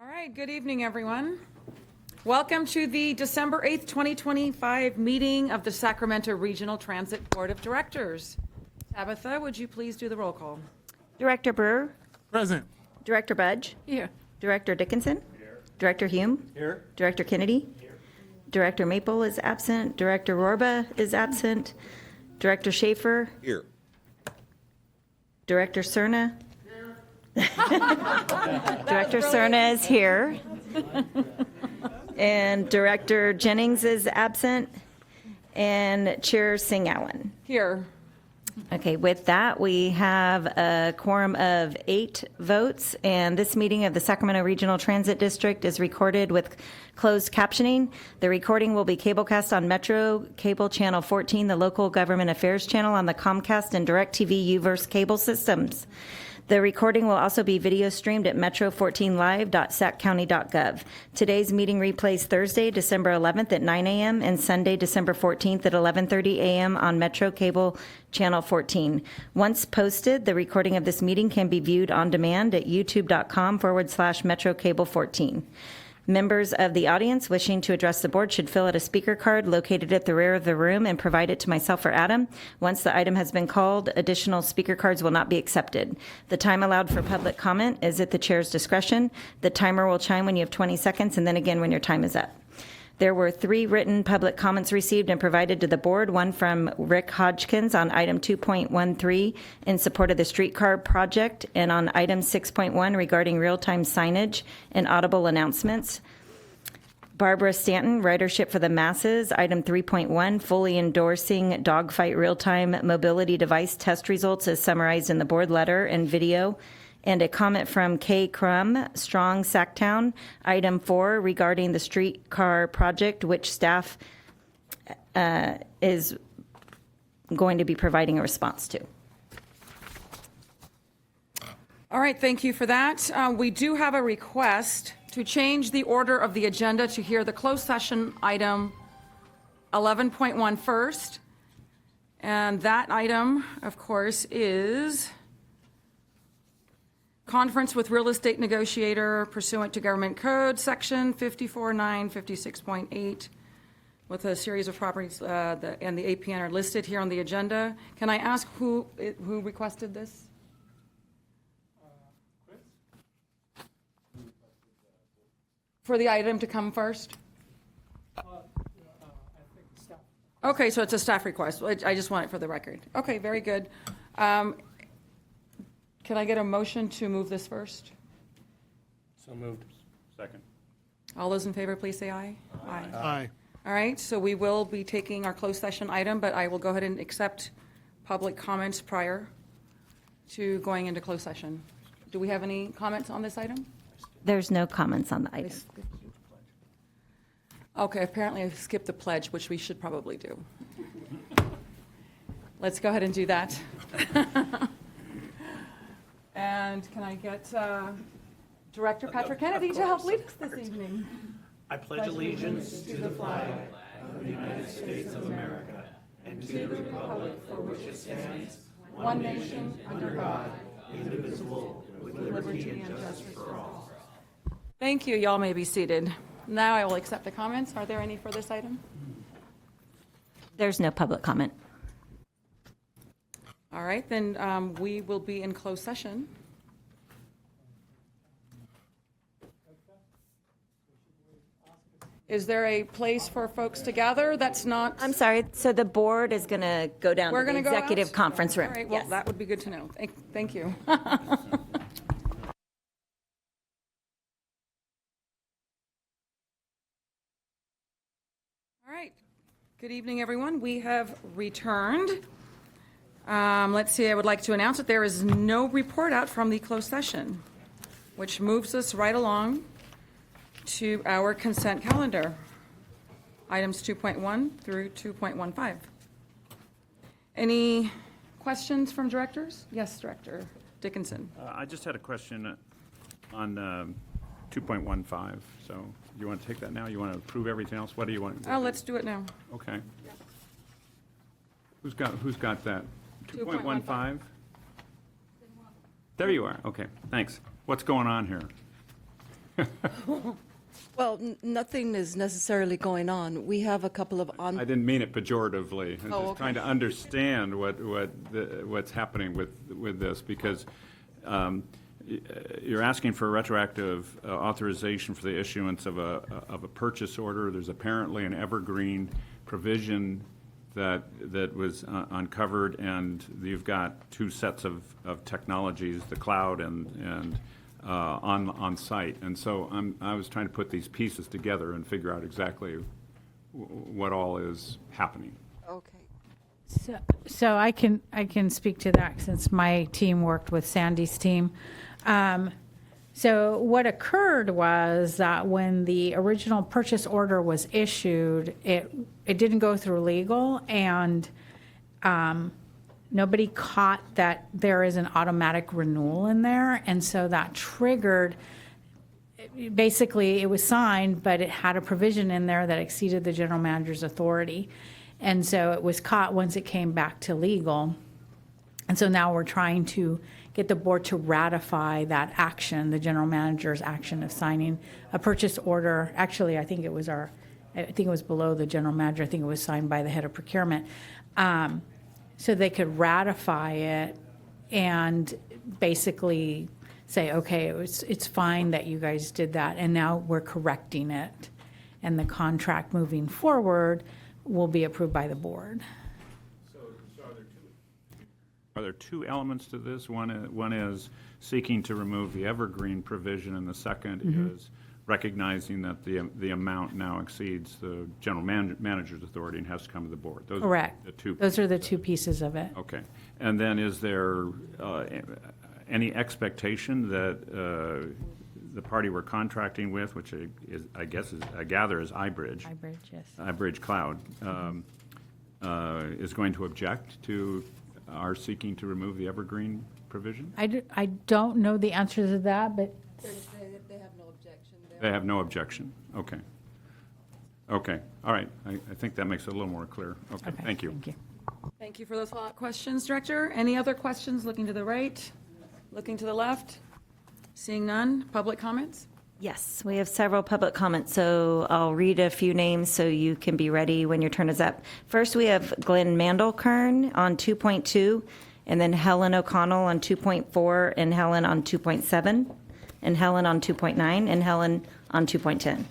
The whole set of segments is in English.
All right, good evening, everyone. Welcome to the December 8th, 2025 meeting of the Sacramento Regional Transit Board of Directors. Tabitha, would you please do the roll call? Director Brewer. Present. Director Budge. Here. Director Dickinson. Here. Director Hume. Here. Director Kennedy. Here. Director Maple is absent. Director Rorba is absent. Director Schaefer. Here. Director Cerna. Director Cerna is here. And Director Jennings is absent. And Chair Singh Allen. Here. Okay, with that, we have a quorum of 8 votes, and this meeting of the Sacramento Regional Transit District is recorded with closed captioning. The recording will be cablecast on Metro Cable Channel 14, the local government affairs channel on the Comcast and DirecTV U-verse cable systems. The recording will also be video streamed at metro14live.saccounty.gov. Today's meeting replays Thursday, December 11th at 9 a.m. and Sunday, December 14th at 11:30 a.m. on Metro Cable Channel 14. Once posted, the recording of this meeting can be viewed on demand at youtube.com/Metro Cable 14. Members of the audience wishing to address the board should fill out a speaker card located at the rear of the room and provide it to myself or Adam. Once the item has been called, additional speaker cards will not be accepted. The time allowed for public comment is at the chair's discretion. The timer will chime when you have 20 seconds and then again when your time is up. There were 3 written public comments received and provided to the board, one from Rick Hodgkins on item 2.13 in support of the streetcar project, and on item 6.1 regarding real-time signage and audible announcements. Barbara Stanton, Ridership for the Masses, item 3.1, fully endorsing dogfight real-time mobility device test results as summarized in the board letter and video. And a comment from Kay Crum, Strong Sacktown, item 4 regarding the streetcar project, which staff is going to be providing a response to. All right, thank you for that. We do have a request to change the order of the agenda to hear the closed session item 11.1 first. And that item, of course, is conference with real estate negotiator pursuant to Government Code, Section 54.956.8, with a series of properties and the APN are listed here on the agenda. Can I ask who requested this? Chris? For the item to come first? I think staff. Okay, so it's a staff request. I just want it for the record. Okay, very good. Can I get a motion to move this first? So moved. Second. All those in favor, please say aye. Aye. Aye. All right, so we will be taking our closed session item, but I will go ahead and accept public comments prior to going into closed session. Do we have any comments on this item? There's no comments on the item. Okay, apparently I skipped the pledge, which we should probably do. Let's go ahead and do that. And can I get Director Patrick Kennedy to help lead us this evening? I pledge allegiance to the flag of the United States of America and to the republic for which it stands, One nation, under God, indivisible, with liberty and justice for all. Thank you. Y'all may be seated. Now I will accept the comments. Are there any for this item? There's no public comment. All right, then we will be in closed session. Is there a place for folks to gather that's not? I'm sorry, so the board is going to go down We're to the going to go executive out? conference room. All right, well, Yes. that would be good to know. Thank you. All right. Good evening, everyone. We have returned. Let's see, I would like to announce that there is no report out from the closed session, which moves us right along to our consent calendar, items 2.1 through 2.15. Any questions from directors? Yes, Director Dickinson. I just had a question on 2.15. So you want to take that now? You want to approve everything else? What do you want? Let's do it now. Okay. Who's got that? 2.15? There you are. Okay, thanks. What's going on here? Well, nothing is necessarily going on. We have a couple of I didn't mean it pejoratively. I'm Oh, just okay. trying to understand what's happening with this, because you're asking for a retroactive authorization for the issuance of a purchase order. There's apparently an evergreen provision that was uncovered, and you've got two sets of technologies, the cloud and on site. And so I was trying to put these pieces together and figure out exactly what all is happening. Okay. So I can speak to that since my team worked with Sandy's team. So what occurred was that when the original purchase order was issued, it didn't go through legal, and nobody caught that there is an automatic renewal in there, and so that triggered. Basically, it was signed, but it had a provision in there that exceeded the general manager's authority. And so it was caught once it came back to legal. And so now we're trying to get the board to ratify that action, the general manager's action of signing a purchase order. Actually, I think it was below the general manager. I think it was signed by the head of procurement. So they could ratify it and basically say, okay, it's fine that you guys did that, and now we're correcting it. And the contract moving forward will be approved by the board. Are there two elements to this? One is seeking to remove the evergreen provision, and the second is recognizing that the amount now exceeds the general manager's authority and has to come to the board. Those Correct. Are the two. Those are the two pieces of it. Okay. And then is there any expectation that the party we're contracting with, which I gather is iBridge. iBridge, yes. iBridge Cloud, is going to object to our seeking to remove the evergreen provision? I don't know the answer to that, but They have no objection there. They have no objection. Okay. Okay. All right. I think that makes it a little more clear. Okay. okay, Thank you. Thank you. Thank you for those questions, Director. Any other questions? Looking to the right, looking to the left? Seeing none. Public comments? Yes, we have several public comments, so I'll read a few names so you can be ready when your turn is up. First, we have Glenn Mandelkern on 2.2, and then Helen O'Connell on 2.4, and Helen on 2.7, and Helen on 2.9, and Helen on 2.10.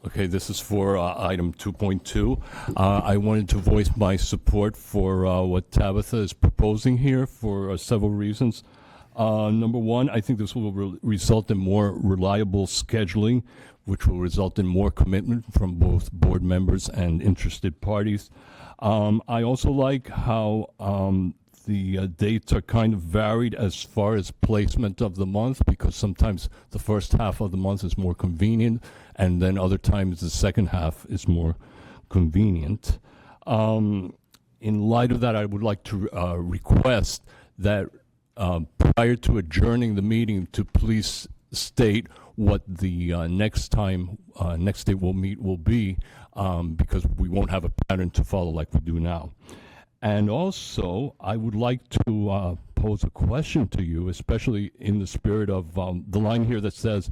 Okay, this is for item 2.2. I wanted to voice my support for what Tabitha is proposing here for several reasons. Number one, I think this will result in more reliable scheduling, which will result in more commitment from both board members and interested parties. I also like how the dates are kind of varied as far as placement of the month, because sometimes the first half of the month is more convenient, and then other times the second half is more convenient. In light of that, I would like to request that prior to adjourning the meeting, to please state what the next date we'll meet will be, because we won't have a pattern to follow like we do now. And also, I would like to pose a question to you, especially in the spirit of the line here that says,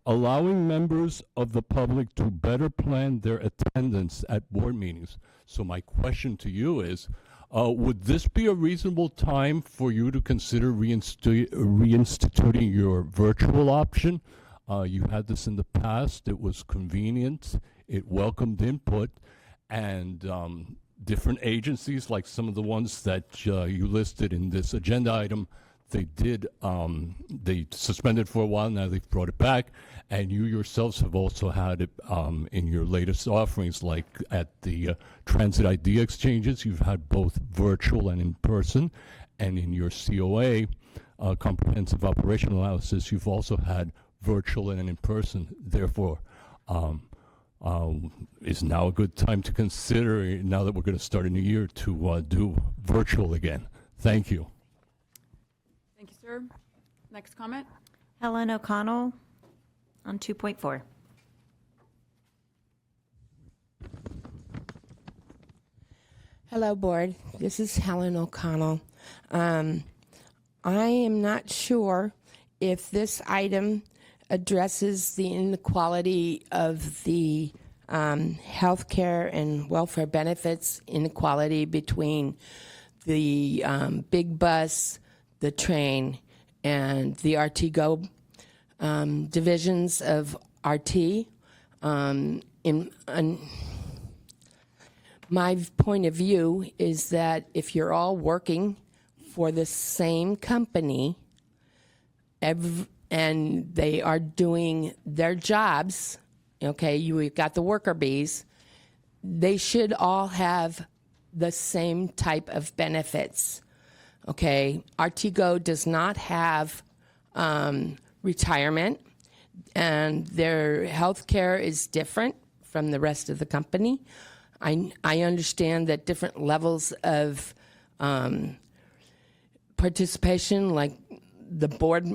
allowing members of the public to better plan their attendance at board meetings. So my question to you is, would this be a reasonable time for you to consider reinstituting your virtual option? You had this in the past. It was convenient. It welcomed input. And different agencies, like some of the ones that you listed in this agenda item, they suspended for a while, now they've brought it back, and you yourselves have also had it in your latest offerings, like at the transit ID exchanges, you've had both virtual and in person, and in your COA, comprehensive operational analysis, you've also had virtual and in person. Therefore, is now a good time to consider, now that we're going to start a new year, to do virtual again. Thank you. Thank you, sir. Next comment? Helen O'Connell on 2.4. Hello, Board. This is Helen O'Connell. I am not sure if this item addresses the inequality of the health care and welfare benefits inequality between the big bus, the train, and the RT-GO divisions of RT. My point of view is that if you're all working for the same company and they are doing their jobs, okay, you've got the worker bees, they should all have the same type of benefits. Okay, RT-GO does not have retirement, and their health care is different from the rest of the company. I understand that different levels of participation, like the board,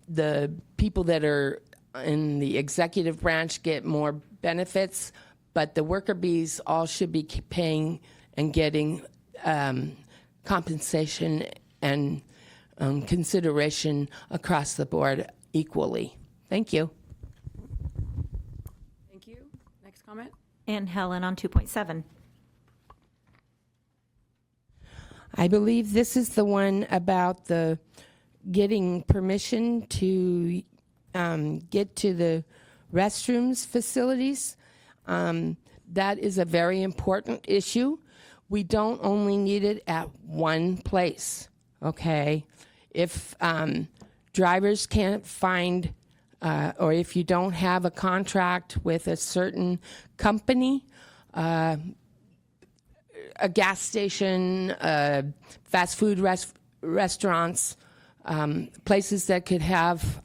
the people that are in the executive branch get more benefits, but the worker bees all should be paying and getting compensation and consideration across the board equally. Thank you. Thank you. Next comment? And Helen on 2.7. I believe this is the one about the getting permission to get to the restrooms facilities. That is a very important issue. We don't only need it at one place, okay? If drivers can't find, or if you don't have a contract with a certain company, a gas station, fast food restaurants, places that could have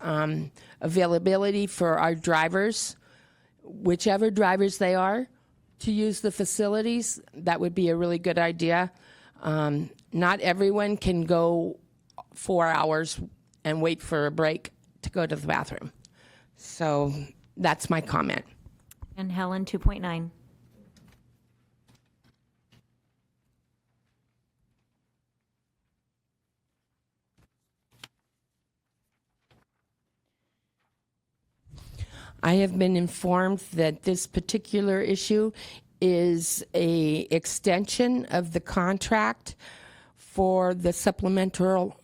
availability for our drivers, whichever drivers they are, to use the facilities, that would be a really good idea. Not everyone can go 4 hours and wait for a break to go to the bathroom. So that's my comment. And Helen 2.9. I have been informed that this particular issue is a extension of the contract for the supplemental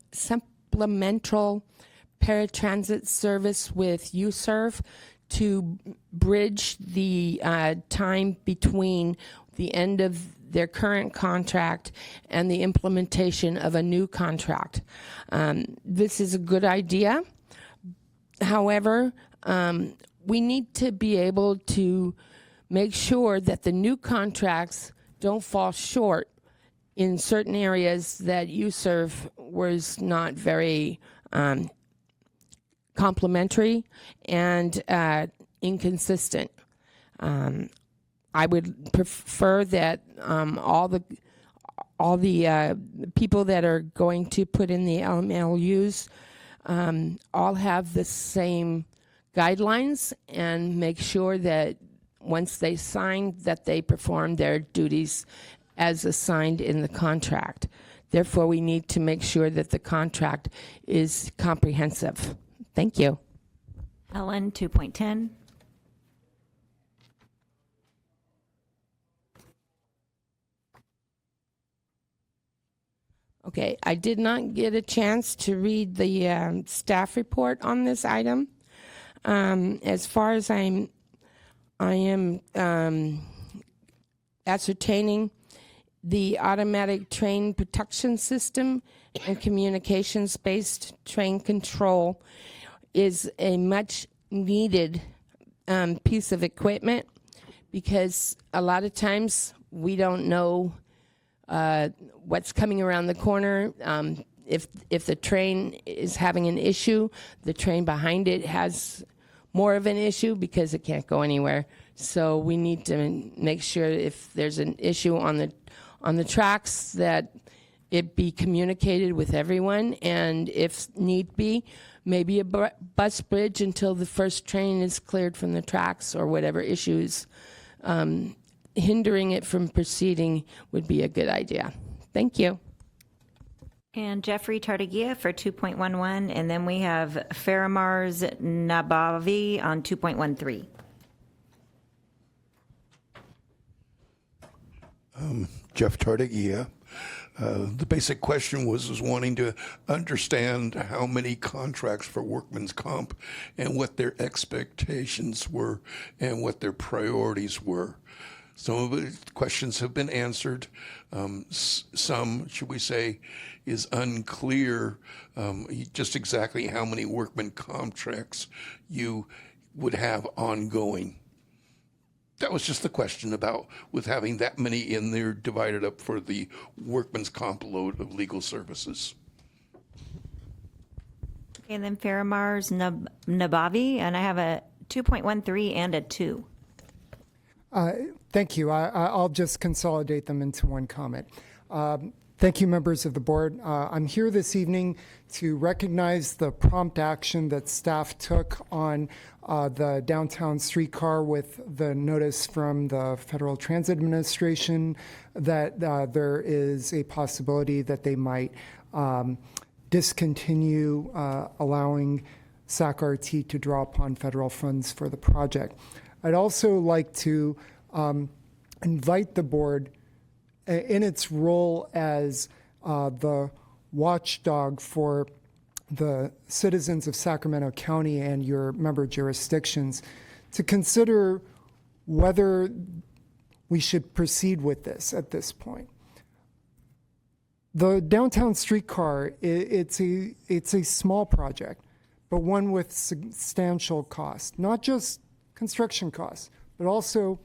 paratransit service with USERV to bridge the time between the end of their current contract and the implementation of a new contract. This is a good idea. However, we need to be able to make sure that the new contracts don't fall short in certain areas that USERV was not very complimentary and inconsistent. I would prefer that all the people that are going to put in the LMLUs all have the same guidelines and make sure that once they sign that they perform their duties as assigned in the contract. Therefore, we need to make sure that the contract is comprehensive. Thank you. Helen 2.10. Okay, I did not get a chance to read the staff report on this item. As far as I am ascertaining, the automatic train protection system and communications-based train control is a much needed piece of equipment, because a lot of times we don't know what's coming around the corner. If the train is having an issue, the train behind it has more of an issue because it can't go anywhere. So we need to make sure if there's an issue on the tracks that it be communicated with everyone, and if need be, maybe a bus bridge until the first train is cleared from the tracks or whatever issues hindering it from proceeding would be a good idea. Thank you. And Jeffrey Tartagia for 2.11, and then we have Faramars Nabavi on 2.13. Jeff Tartagia. The basic question was wanting to understand how many contracts for workman's comp and what their expectations were and what their priorities were. Some of the questions have been answered. Some, should we say, is unclear just exactly how many workman contracts you would have ongoing. That was just the question about with having that many in there divided up for the workman's comp load of legal services. Okay, and then Faramars Nabavi, and I have a 2.13 and a 2. Thank you. I'll just consolidate them into one comment. Thank you, members of the board. I'm here this evening to recognize the prompt action that staff took on the downtown streetcar with the notice from the Federal Transit Administration that there is a possibility that they might discontinue allowing SAC-RT to draw upon federal funds for the project. I'd also like to invite the board in its role as the watchdog for the citizens of Sacramento County and your member jurisdictions to consider whether we should proceed with this at this point. The downtown streetcar, it's a small project, but one with substantial cost, not just construction costs, but also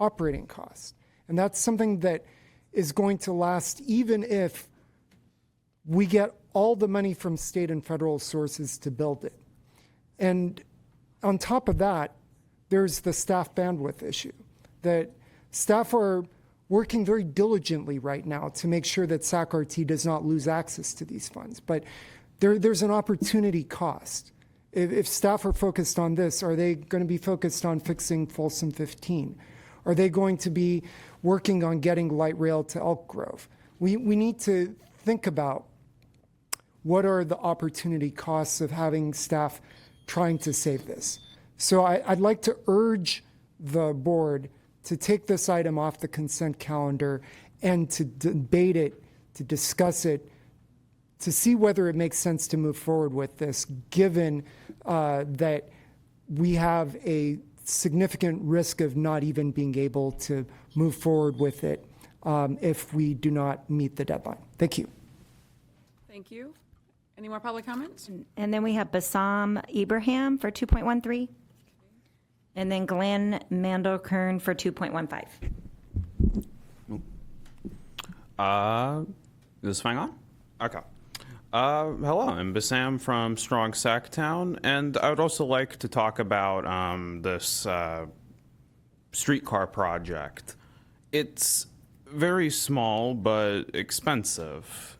operating costs. And that's something that is going to last even if we get all the money from state and federal sources to build it. And on top of that, there's the staff bandwidth issue, that staff are working very diligently right now to make sure that SAC-RT does not lose access to these funds. But there's an opportunity cost. If staff are focused on this, are they going to be focused on fixing Folsom 15? Are they going to be working on getting light rail to Elk Grove? We need to think about what are the opportunity costs of having staff trying to save this. So I'd like to urge the board to take this item off the consent calendar and to debate it, to discuss it, to see whether it makes sense to move forward with this, given that we have a significant risk of not even being able to move forward with it if we do not meet the deadline. Thank you. Thank you. Any more public comments? And then we have Bassam Ibrahim for 2.13. And then Glenn Mandelkern for 2.15. Is this thing on? Okay. Hello, I'm Bassam from Strong Sacktown, and I would also like to talk about this streetcar project. It's very small but expensive,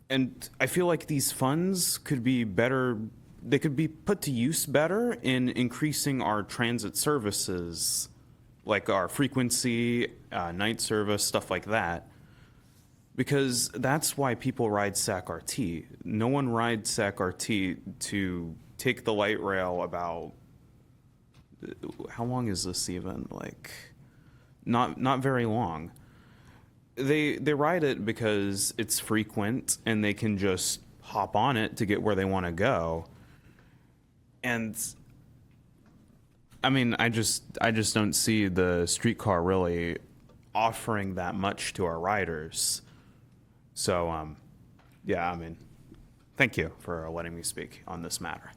and I feel like these funds could be better. They could be put to use better in increasing our transit services, like our frequency, night service, stuff like that. Because that's why people ride SAC-RT. No one rides SAC-RT to take the light rail about, how long is this even? Like, not very long. They ride it because it's frequent and they can just hop on it to get where they want to go. And I mean, I just don't see the streetcar really offering that much to our riders. So, yeah, I mean, thank you for letting me speak on this matter.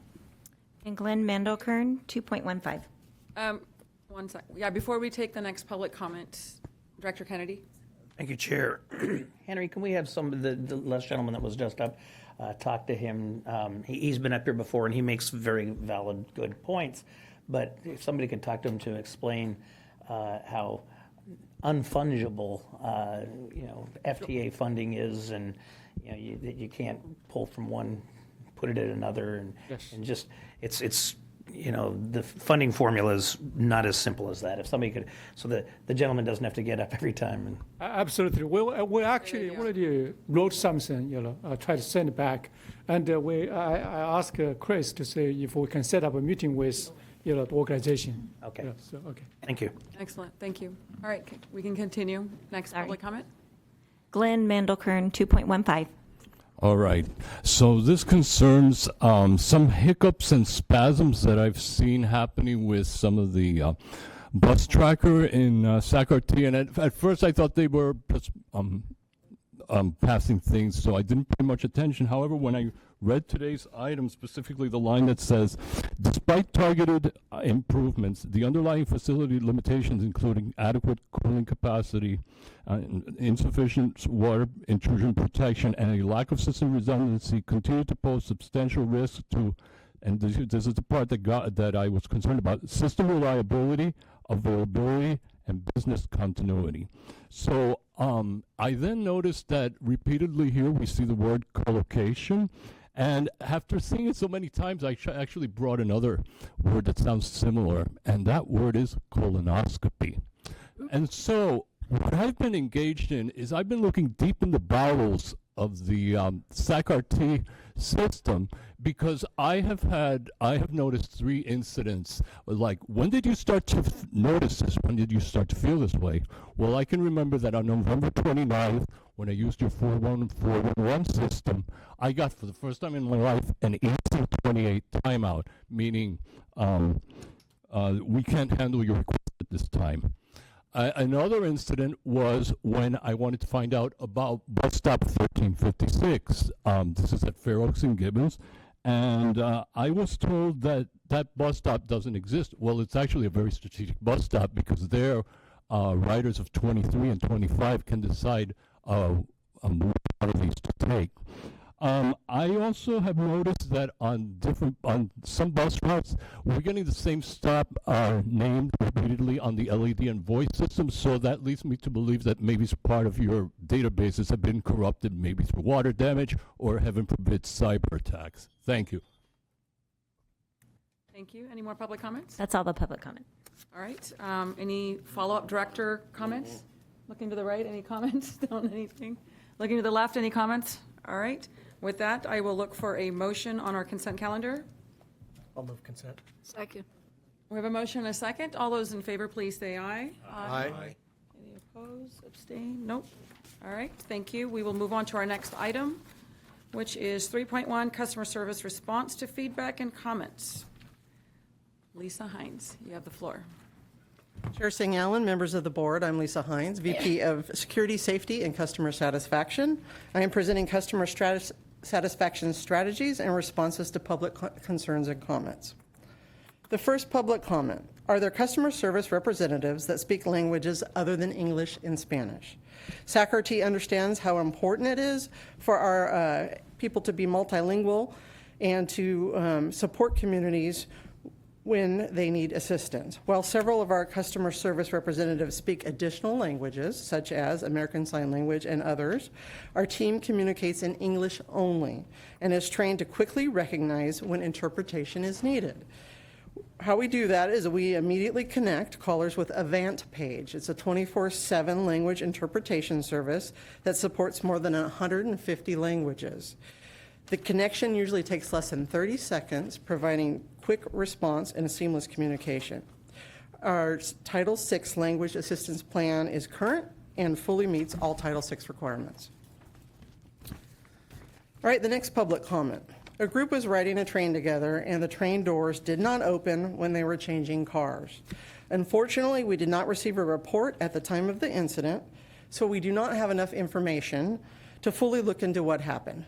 And Glenn Mandelkern, 2.15. 1 sec. Yeah, before we take the next public comment, Director Kennedy. Thank you, Chair. Henry, can we have some of the last gentleman that was just up talk to him? He's been up here before, and he makes very valid, good points. But if somebody could talk to him to explain how unfungible, FTA funding is, and you can't pull from one, put it in another, and Yes. and just it's the funding formula is not as simple as that. If somebody could, so the gentleman doesn't have to get up every time. And Absolutely. We actually already wrote something, try to send it back. And I asked Chris to say if we can set up a meeting with, the organization. Okay. Okay. Thank you. Excellent, thank you. All right, we can continue. Next public comment? Glenn Mandelkern, 2.15. All right. So this concerns some hiccups and spasms that I've seen happening with some of the bus tracker in Sacramento. And at first I thought they were just passing things, so I didn't pay much attention. However, when I read today's item, specifically the line that says, despite targeted improvements, the underlying facility limitations, including adequate cooling capacity, insufficient water intrusion protection, and a lack of system redundancy, continue to pose substantial risk to, and this is the part that I was concerned about, system reliability, availability, and business continuity. So I then noticed that repeatedly here we see the word co-location. And after seeing it so many times, I actually brought another word that sounds similar, and that word is colonoscopy. And so what I've been engaged in is I've been looking deep in the bowels of the SAC-RT system, because I have noticed 3 incidents. Like, when did you start to notice this? When did you start to feel this way? Well, I can remember that on November 29th, when I used your 41411 system, I got, for the first time in my life, an 1828 timeout, meaning we can't handle your request at this time. Another incident was when I wanted to find out about bus stop 1356. This is at Fair Oaks and Gibbons, and I was told that that bus stop doesn't exist. Well, it's actually a very strategic bus stop, because there, riders of 23 and 25 can decide which one of these to take. I also have noticed that on some bus routes, we're getting the same stop named repeatedly on the LED and voice system, so that leads me to believe that maybe part of your databases have been corrupted, maybe through water damage or, heaven forbid, cyber attacks. Thank you. Thank you. Any more public comments? That's all the public comment. All right. Any follow-up director comments? Looking to the right, any comments on anything? Looking to the left, any comments? All right. With that, I will look for a motion on our consent calendar. I'll move consent. Second. We have a motion and a second. All those in favor, please say aye. Aye. Any opposed, abstain? Nope. All right, thank you. We will move on to our next item, which is 3.1, customer service response to feedback and comments. Lisa Hines, you have the floor. Chair Singh Allen, members of the board, I'm Lisa Hines, VP of Security, Safety, and Customer Satisfaction. I am presenting customer satisfaction strategies and responses to public concerns and comments. The first public comment: are there customer service representatives that speak languages other than English and Spanish? SAC-RT understands how important it is for our people to be multilingual and to support communities when they need assistance. While several of our customer service representatives speak additional languages, such as American Sign Language and others, our team communicates in English only and is trained to quickly recognize when interpretation is needed. How we do that is we immediately connect callers with Avant Page. It's a 24/7 language interpretation service that supports more than 150 languages. The connection usually takes less than 30 seconds, providing quick response and seamless communication. Our Title VI Language Assistance Plan is current and fully meets all Title VI requirements. All right, the next public comment. A group was riding a train together, and the train doors did not open when they were changing cars. Unfortunately, we did not receive a report at the time of the incident, so we do not have enough information to fully look into what happened.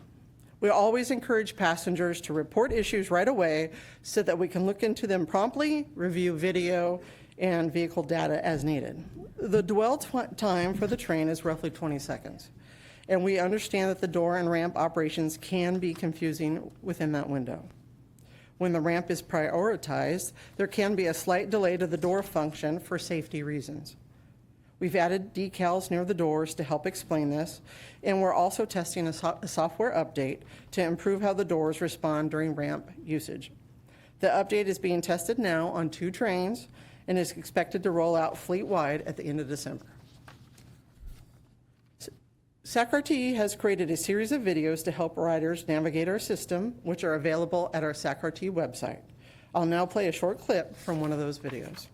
We always encourage passengers to report issues right away so that we can look into them promptly, review video, and vehicle data as needed. The dwell time for the train is roughly 20 seconds. And we understand that the door and ramp operations can be confusing within that window. When the ramp is prioritized, there can be a slight delay to the door function for safety reasons. We've added decals near the doors to help explain this, and we're also testing a software update to improve how the doors respond during ramp usage. The update is being tested now on 2 trains and is expected to roll out fleet-wide at the end of December. SAC-RT has created a series of videos to help riders navigate our system, which are available at our SAC-RT website. I'll now play a short clip from one of those videos.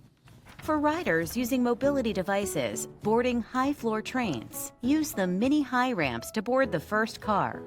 For riders using mobility devices boarding high-floor trains, use the mini high ramps to board the first car.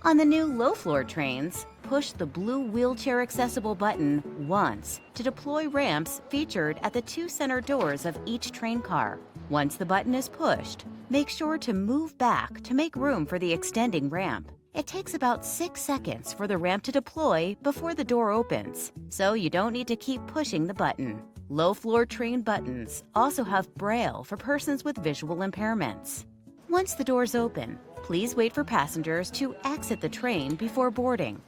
On the new low-floor trains, push the blue wheelchair accessible button once to deploy ramps featured at the 2 center doors of each train car. Once the button is pushed, make sure to move back to make room for the extending ramp. It takes about 6 seconds for the ramp to deploy before the door opens, so you don't need to keep pushing the button. Low-floor train buttons also have Braille for persons with visual impairments. Once the doors open, please wait for passengers to exit the train before boarding.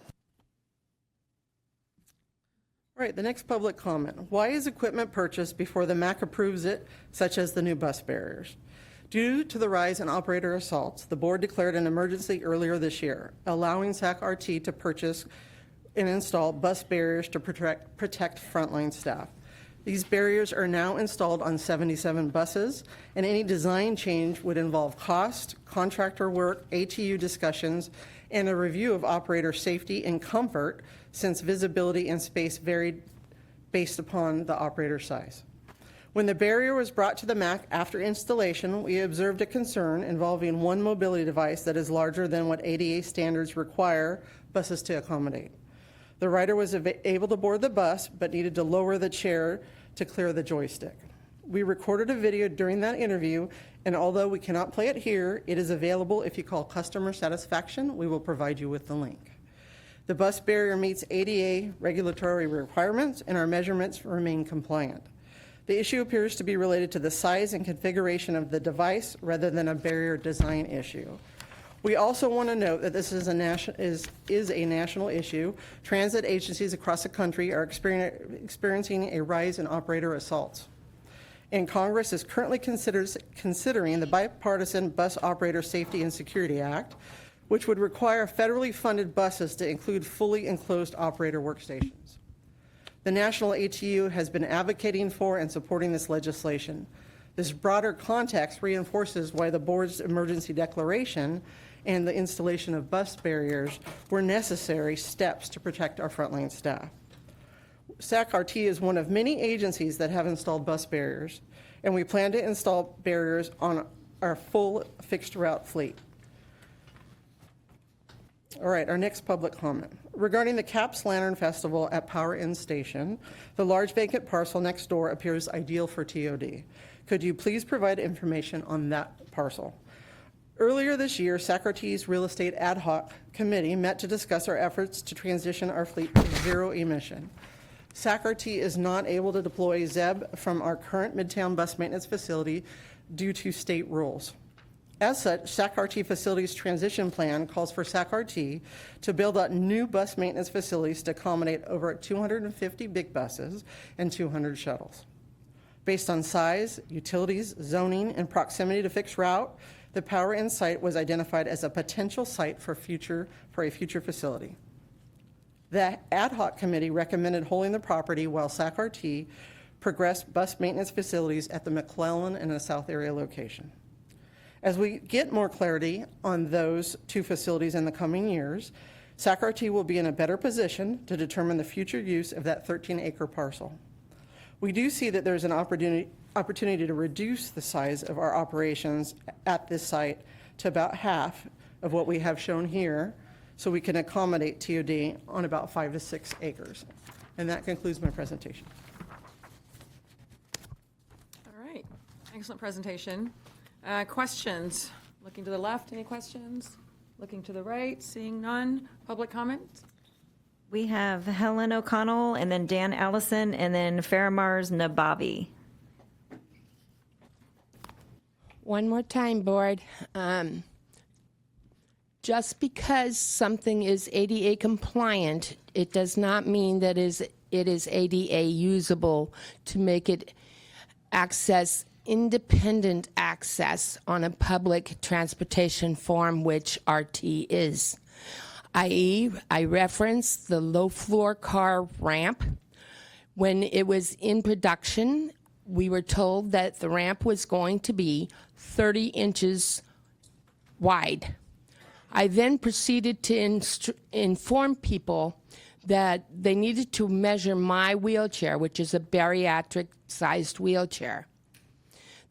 All right, the next public comment. Why is equipment purchased before the MAC approves it, such as the new bus barriers? Due to the rise in operator assaults, the board declared an emergency earlier this year, allowing SAC-RT to purchase and install bus barriers to protect frontline staff. These barriers are now installed on 77 buses, and any design change would involve cost, contractor work, ATU discussions, and a review of operator safety and comfort, since visibility and space varied based upon the operator size. When the barrier was brought to the MAC after installation, we observed a concern involving one mobility device that is larger than what ADA standards require buses to accommodate. The rider was able to board the bus, but needed to lower the chair to clear the joystick. We recorded a video during that interview, and although we cannot play it here, it is available if you call customer satisfaction. We will provide you with the link. The bus barrier meets ADA regulatory requirements, and our measurements remain compliant. The issue appears to be related to the size and configuration of the device rather than a barrier design issue. We also want to note that this is a national issue. Transit agencies across the country are experiencing a rise in operator assaults. And Congress is currently considering the Bipartisan Bus Operator Safety and Security Act, which would require federally funded buses to include fully enclosed operator workstations. The National ATU has been advocating for and supporting this legislation. This broader context reinforces why the board's emergency declaration and the installation of bus barriers were necessary steps to protect our frontline staff. SAC-RT is one of many agencies that have installed bus barriers, and we plan to install barriers on our full fixed route fleet. All right, our next public comment. Regarding the CAPS Lantern Festival at Power Inn Station, the large vacant parcel next door appears ideal for TOD. Could you please provide information on that parcel? Earlier this year, SAC-RT's Real Estate Ad Hoc Committee met to discuss our efforts to transition our fleet to zero emission. SAC-RT is not able to deploy ZEB from our current Midtown bus maintenance facility due to state rules. As such, SAC-RT Facilities Transition Plan calls for SAC-RT to build out new bus maintenance facilities to accommodate over 250 big buses and 200 shuttles. Based on size, utilities, zoning, and proximity to fixed route, the Power Inn site was identified as a potential site for a future facility. The ad hoc committee recommended holding the property while SAC-RT progressed bus maintenance facilities at the McClellan and the South Area location. As we get more clarity on those two facilities in the coming years, SAC-RT will be in a better position to determine the future use of that 13-acre parcel. We do see that there's an opportunity to reduce the size of our operations at this site to about half of what we have shown here, so we can accommodate TOD on about 5 to 6 acres. And that concludes my presentation. All right, excellent presentation. Questions? Looking to the left, any questions? Looking to the right, seeing none. Public comments? We have Helen O'Connell, and then Dan Allison, and then Faramars Nabavi. One more time, board. Just because something is ADA compliant, it does not mean that it is ADA usable to make it independent access on a public transportation form, which RT is. I.e., I reference the low floor car ramp When it was in production, we were told that the ramp was going to be 30 inches wide. I then proceeded to inform people that they needed to measure my wheelchair, which is a bariatric-sized wheelchair.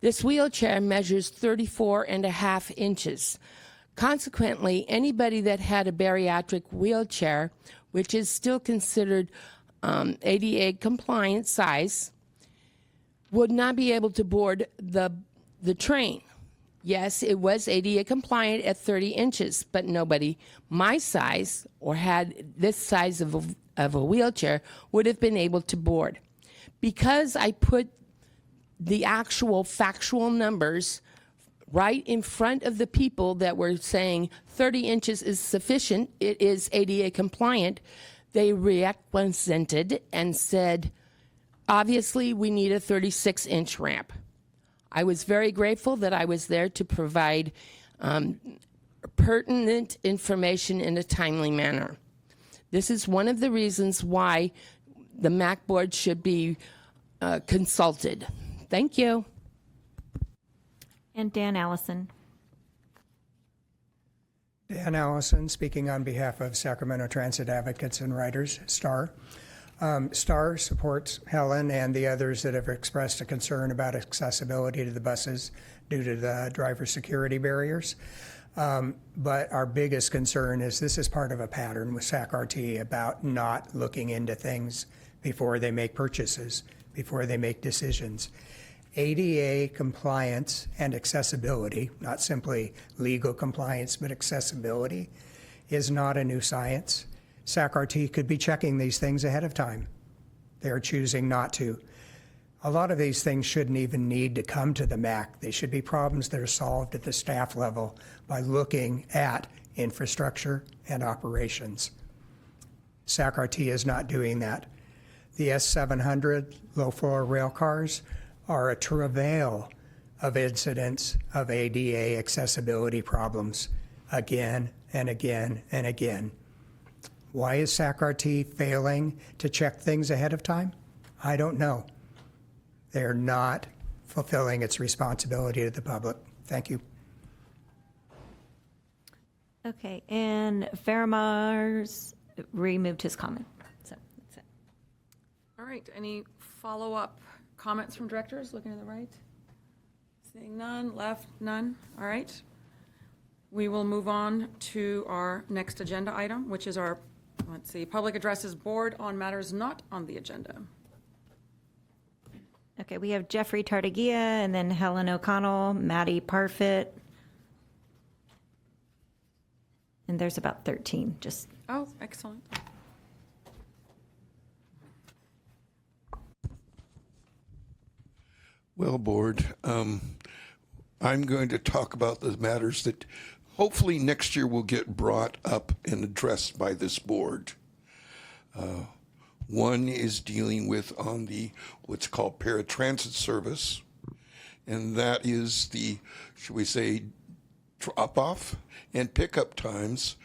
This wheelchair measures 34 and a half inches. Consequently, anybody that had a bariatric wheelchair, which is still considered ADA compliant size, would not be able to board the train. Yes, it was ADA compliant at 30 inches, but nobody my size or had this size of a wheelchair would have been able to board. Because I put the actual factual numbers right in front of the people that were saying 30 inches is sufficient, it is ADA compliant, they represented and said, obviously we need a 36-inch ramp. I was very grateful that I was there to provide pertinent information in a timely manner. This is one of the reasons why the MAC board should be consulted. Thank you. And Dan Allison. Dan Allison, speaking on behalf of Sacramento Transit Advocates and Riders, STAR. STAR supports Helen and the others that have expressed a concern about accessibility to the buses due to the driver security barriers. But our biggest concern is this is part of a pattern with SAC-RT about not looking into things before they make purchases, before they make decisions. ADA compliance and accessibility, not simply legal compliance, but accessibility, is not a new science. SAC-RT could be checking these things ahead of time. They're choosing not to. A lot of these things shouldn't even need to come to the MAC. They should be problems that are solved at the staff level by looking at infrastructure and operations. SAC-RT is not doing that. The S700 low-floor rail cars are a travail of incidents of ADA accessibility problems again and again and again. Why is SAC-RT failing to check things ahead of time? I don't know. They're not fulfilling its responsibility to the public. Thank you. Okay, and Faramars removed his comment. So that's it. All right, any follow-up comments from directors? Looking to the right. Seeing none, left, none. All right. We will move on to our next agenda item, which is our, let's see, public addresses board on matters not on the agenda. Okay, we have Jeffrey Tartagia and then Helen O'Connell, Maddie Parfit. And there's about 13, just. Oh, excellent. Well, board, I'm going to talk about the matters that hopefully next year will get brought up and addressed by this board. One is dealing with on the what's called paratransit service, and that is the, should we say, drop-off and pickup times,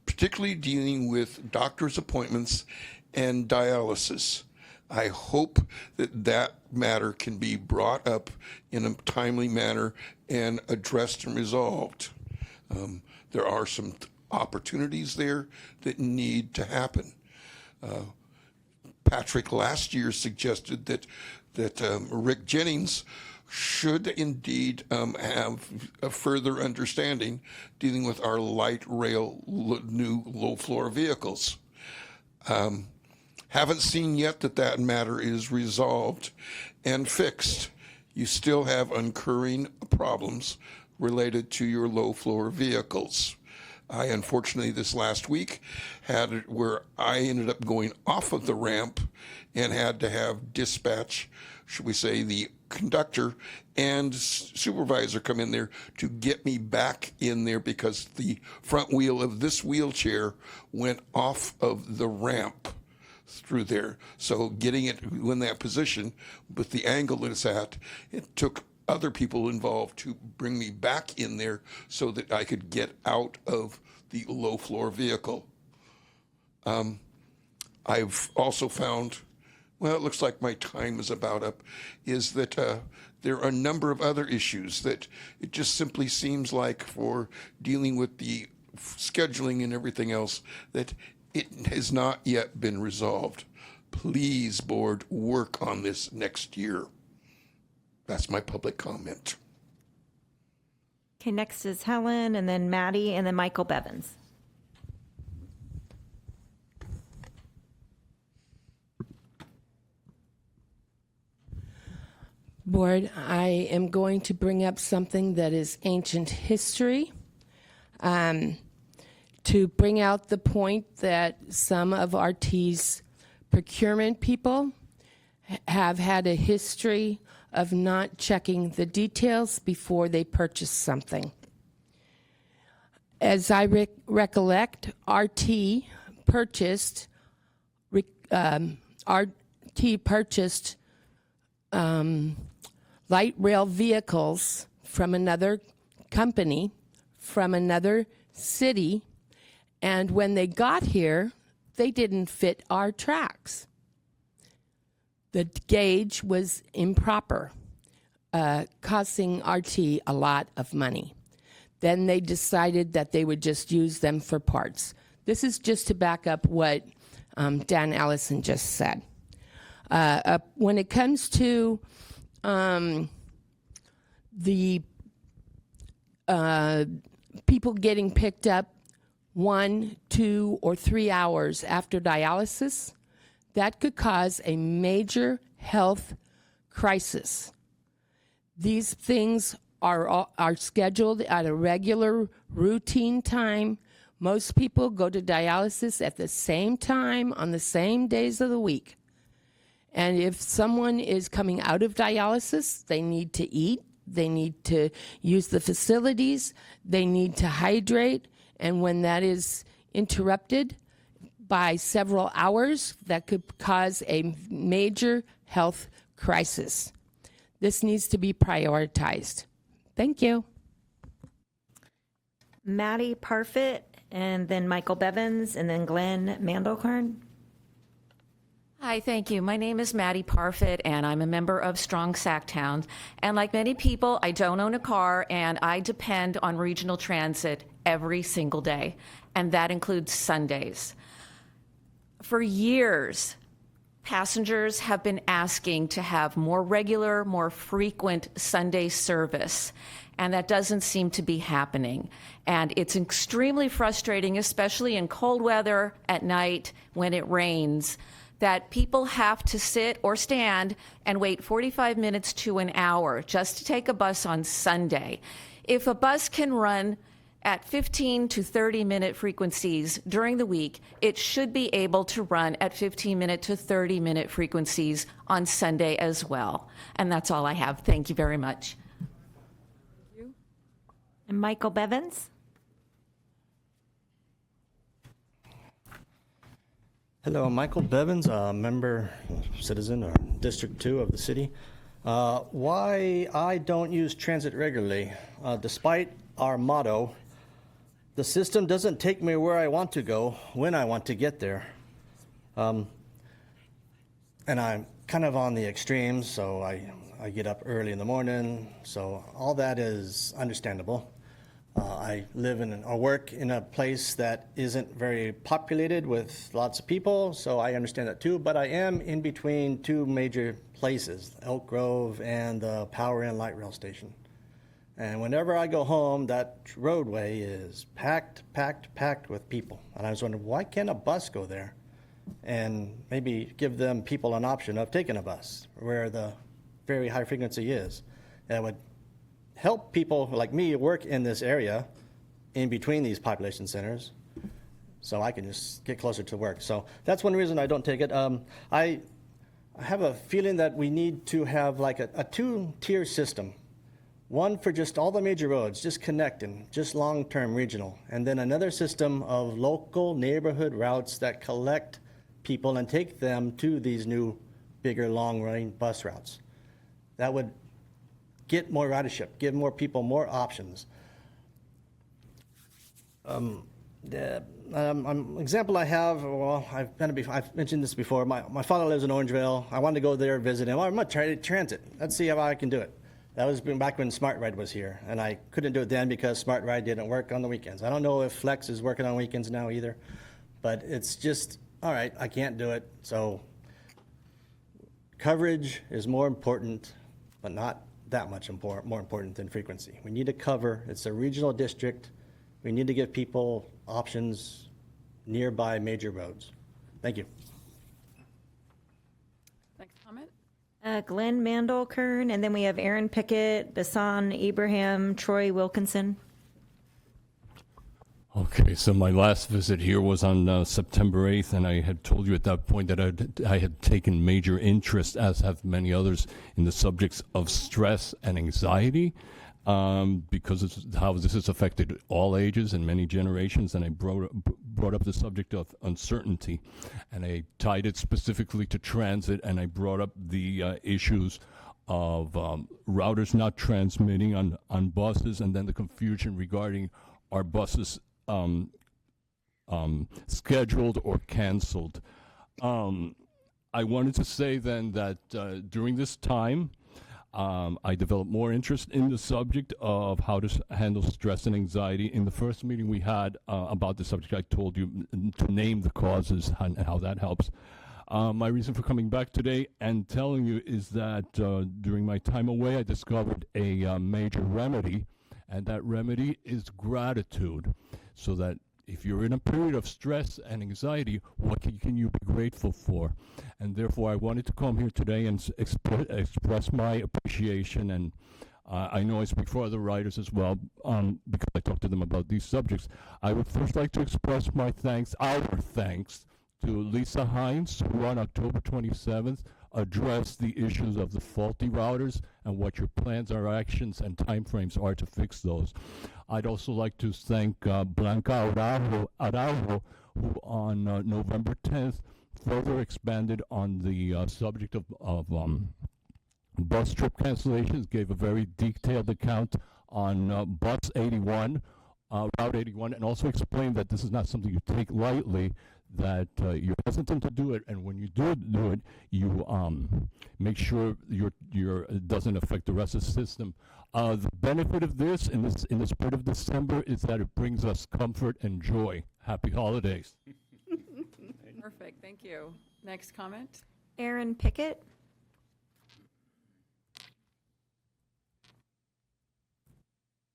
particularly dealing with doctor's appointments and dialysis. I hope that that matter can be brought up in a timely manner and addressed and resolved. There are some opportunities there that need to happen. Patrick last year suggested that Rick Jennings should indeed have a further understanding dealing with our light rail new low floor vehicles. Haven't seen yet that matter is resolved and fixed. You still have incurring problems related to your low floor vehicles. I unfortunately this last week had it where I ended up going off of the ramp and had to have dispatch, should we say, the conductor and supervisor come in there to get me back in there because the front wheel of this wheelchair went off of the ramp through there. So getting it in that position with the angle that it's at, it took other people involved to bring me back in there so that I could get out of the low floor vehicle. I've also found well, it looks like my time is about up, is that there are a number of other issues that it just simply seems like for dealing with the scheduling and everything else that it has not yet been resolved. Please, board, work on this next year. That's my public comment. Okay, next is Helen, and then Maddie, and then Michael Bevins. Board, I am going to bring up something that is ancient history to bring out the point that some of RT's procurement people have had a history of not checking the details before they purchase something. As I recollect, RT purchased light rail vehicles from another company, from another city, and when they got here, they didn't fit our tracks. The gauge was improper, costing RT a lot of money. Then they decided that they would just use them for parts. This is just to back up what Dan Allison just said. When it comes to the people getting picked up 1, 2, or 3 hours after dialysis, that could cause a major health crisis. These things are scheduled at a regular routine time. Most people go to dialysis at the same time on the same days of the week. And if someone is coming out of dialysis, they need to eat, they need to use the facilities, they need to hydrate, and when that is interrupted by several hours, that could cause a major health crisis. This needs to be prioritized. Thank you. Maddie Parfit, and then Michael Bevins, and then Glenn Mandelkorn. Hi, thank you. My name is Maddie Parfit, and I'm a member of Strong Sacktown. And like many people, I don't own a car, and I depend on regional transit every single day, and that includes Sundays. For years, passengers have been asking to have more regular, more frequent Sunday service, and that doesn't seem to be happening. And it's extremely frustrating, especially in cold weather at night when it rains, that people have to sit or stand and wait 45 minutes to an hour just to take a bus on Sunday. If a bus can run at 15 to 30-minute frequencies during the week, it should be able to run at 15-minute to 30-minute frequencies on Sunday as well. And that's all I have. Thank you very much. And Michael Bevins. Hello, I'm Michael Bevins, a member, citizen, or District 2 of the city. Why I don't use transit regularly, despite our motto, the system doesn't take me where I want to go when I want to get there. And I'm kind of on the extremes, so I get up early in the morning, so all that is understandable. I live or work in a place that isn't very populated with lots of people, so I understand that too, but I am in between two major places, Elk Grove and the Power and Light Rail Station. And whenever I go home, that roadway is packed with people. And I was wondering, why can't a bus go there? And maybe give them people an option of taking a bus where the very high frequency is. That would help people like me work in this area in between these population centers so I can just get closer to work. So that's one reason I don't take it. I have a feeling that we need to have like a two-tier system. One for just all the major roads, just connecting, just long-term regional. And then another system of local neighborhood routes that collect people and take them to these new, bigger, long-running bus routes. That would get more ridership, give more people more options. example I have, well, I've mentioned this before. My father lives in Orangeville. I wanted to go there, visit him. I'm going to try transit. Let's see how I can do it. That was back when Smart Ride was here, and I couldn't do it then because Smart Ride didn't work on the weekends. I don't know if Flex is working on weekends now either, but it's just, all right, I can't do it. So coverage is more important, but not that much more important than frequency. We need to cover. It's a regional district. We need to give people options nearby major roads. Thank you. Next comment? Glenn Mandel Kern, and then we have Aaron Pickett, Basan Ibrahim, Troy Wilkinson. Okay, so my last visit here was on September 8th, and I had told you at that point that I had taken major interest, as have many others, in the subjects of stress and anxiety, because of how this has affected all ages and many generations, and I brought up the subject of uncertainty, and I tied it specifically to transit, and I brought up the issues of routers not transmitting on buses, and then the confusion regarding our buses scheduled or canceled. I wanted to say then that during this time, I developed more interest in the subject of how to handle stress and anxiety. In the first meeting we had about the subject, I told you to name the causes and how that helps. My reason for coming back today and telling you is that during my time away, I discovered a major remedy, and that remedy is gratitude. So that if you're in a period of stress and anxiety, what can you be grateful for? And therefore, I wanted to come here today and express my appreciation. And I know I speak for other writers as well, because I talk to them about these subjects. I would first like to express my thanks, our thanks, to Lisa Hines, who on October 27th addressed the issues of the faulty routers and what your plans or actions and timeframes are to fix those. I'd also like to thank Blanca Araujo, who on November 10th further expanded on the subject of bus trip cancellations, gave a very detailed account on Bus 81, Route 81, and also explained that this is not something you take lightly, that you're hesitant to do it, and when you do it, you make sure it doesn't affect the rest of the system. The benefit of this in the spirit of December is that it brings us comfort and joy. Happy holidays. Perfect, thank you. Next comment? Aaron Pickett.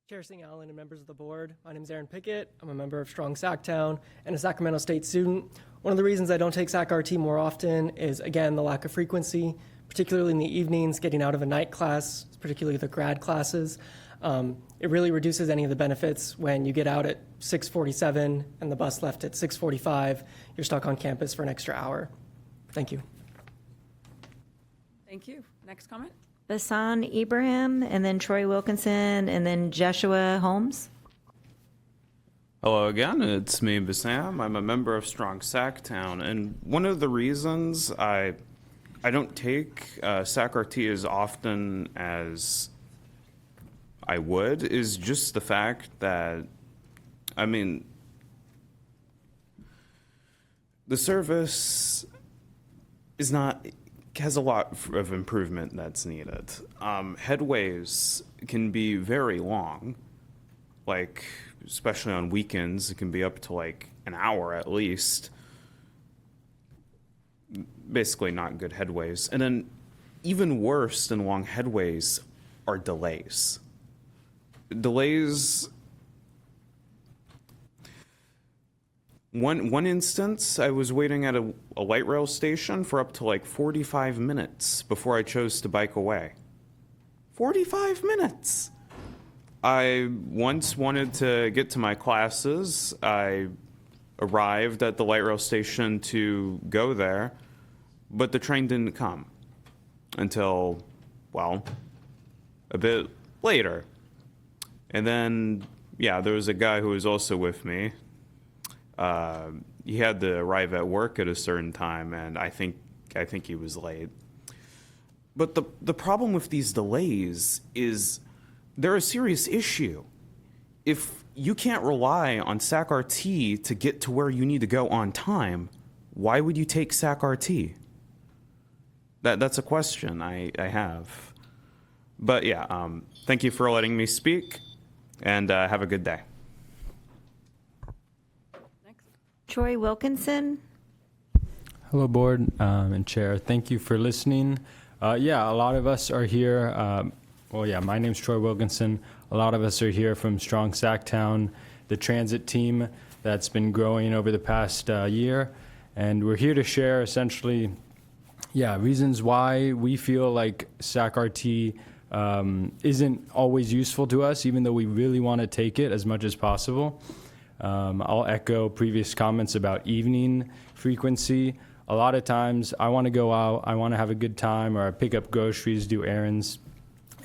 Chair Singh Allen and members of the board, my name is Aaron Pickett. I'm a member of Strong Sacktown and a Sacramento State student. One of the reasons I don't take SAC-RT more often is, again, the lack of frequency, particularly in the evenings, getting out of a night class, particularly the grad classes. It really reduces any of the benefits when you get out at 6:47 and the bus left at 6:45. You're stuck on campus for an extra hour. Thank you. Thank you. Next comment? Basan Ibrahim, and then Troy Wilkinson, and then Joshua Holmes. Hello again, it's me, Bassam. I'm a member of Strong Sacktown, and one of the reasons I don't take SAC-RT as often as I would is just the fact that, I mean, the service has a lot of improvement that's needed. Headways can be very long, like, especially on weekends, it can be up to like an hour at least. Basically not good headways. And then even worse than long headways are delays. Delays. One instance, I was waiting at a light rail station for up to like 45 minutes before I chose to bike away. 45 minutes! I once wanted to get to my classes. I arrived at the light rail station to go there, but the train didn't come until, well, a bit later. And then, yeah, there was a guy who was also with me. He had to arrive at work at a certain time, and I think he was late. But the problem with these delays is they're a serious issue. If you can't rely on SAC-RT to get to where you need to go on time. Why would you take SAC-RT? That's a question I have. But yeah, thank you for letting me speak, and have a good day. Troy Wilkinson. Hello, Board and Chair. Thank you for listening. Yeah, a lot of us are here. My name's Troy Wilkinson. A lot of us are here from Strong Sacktown, the transit team that's been growing over the past year. And we're here to share essentially, reasons why we feel like SAC-RT isn't always useful to us, even though we really want to take it as much as possible. I'll echo previous comments about evening frequency. A lot of times I want to go out, I want to have a good time, or I pick up groceries, do errands,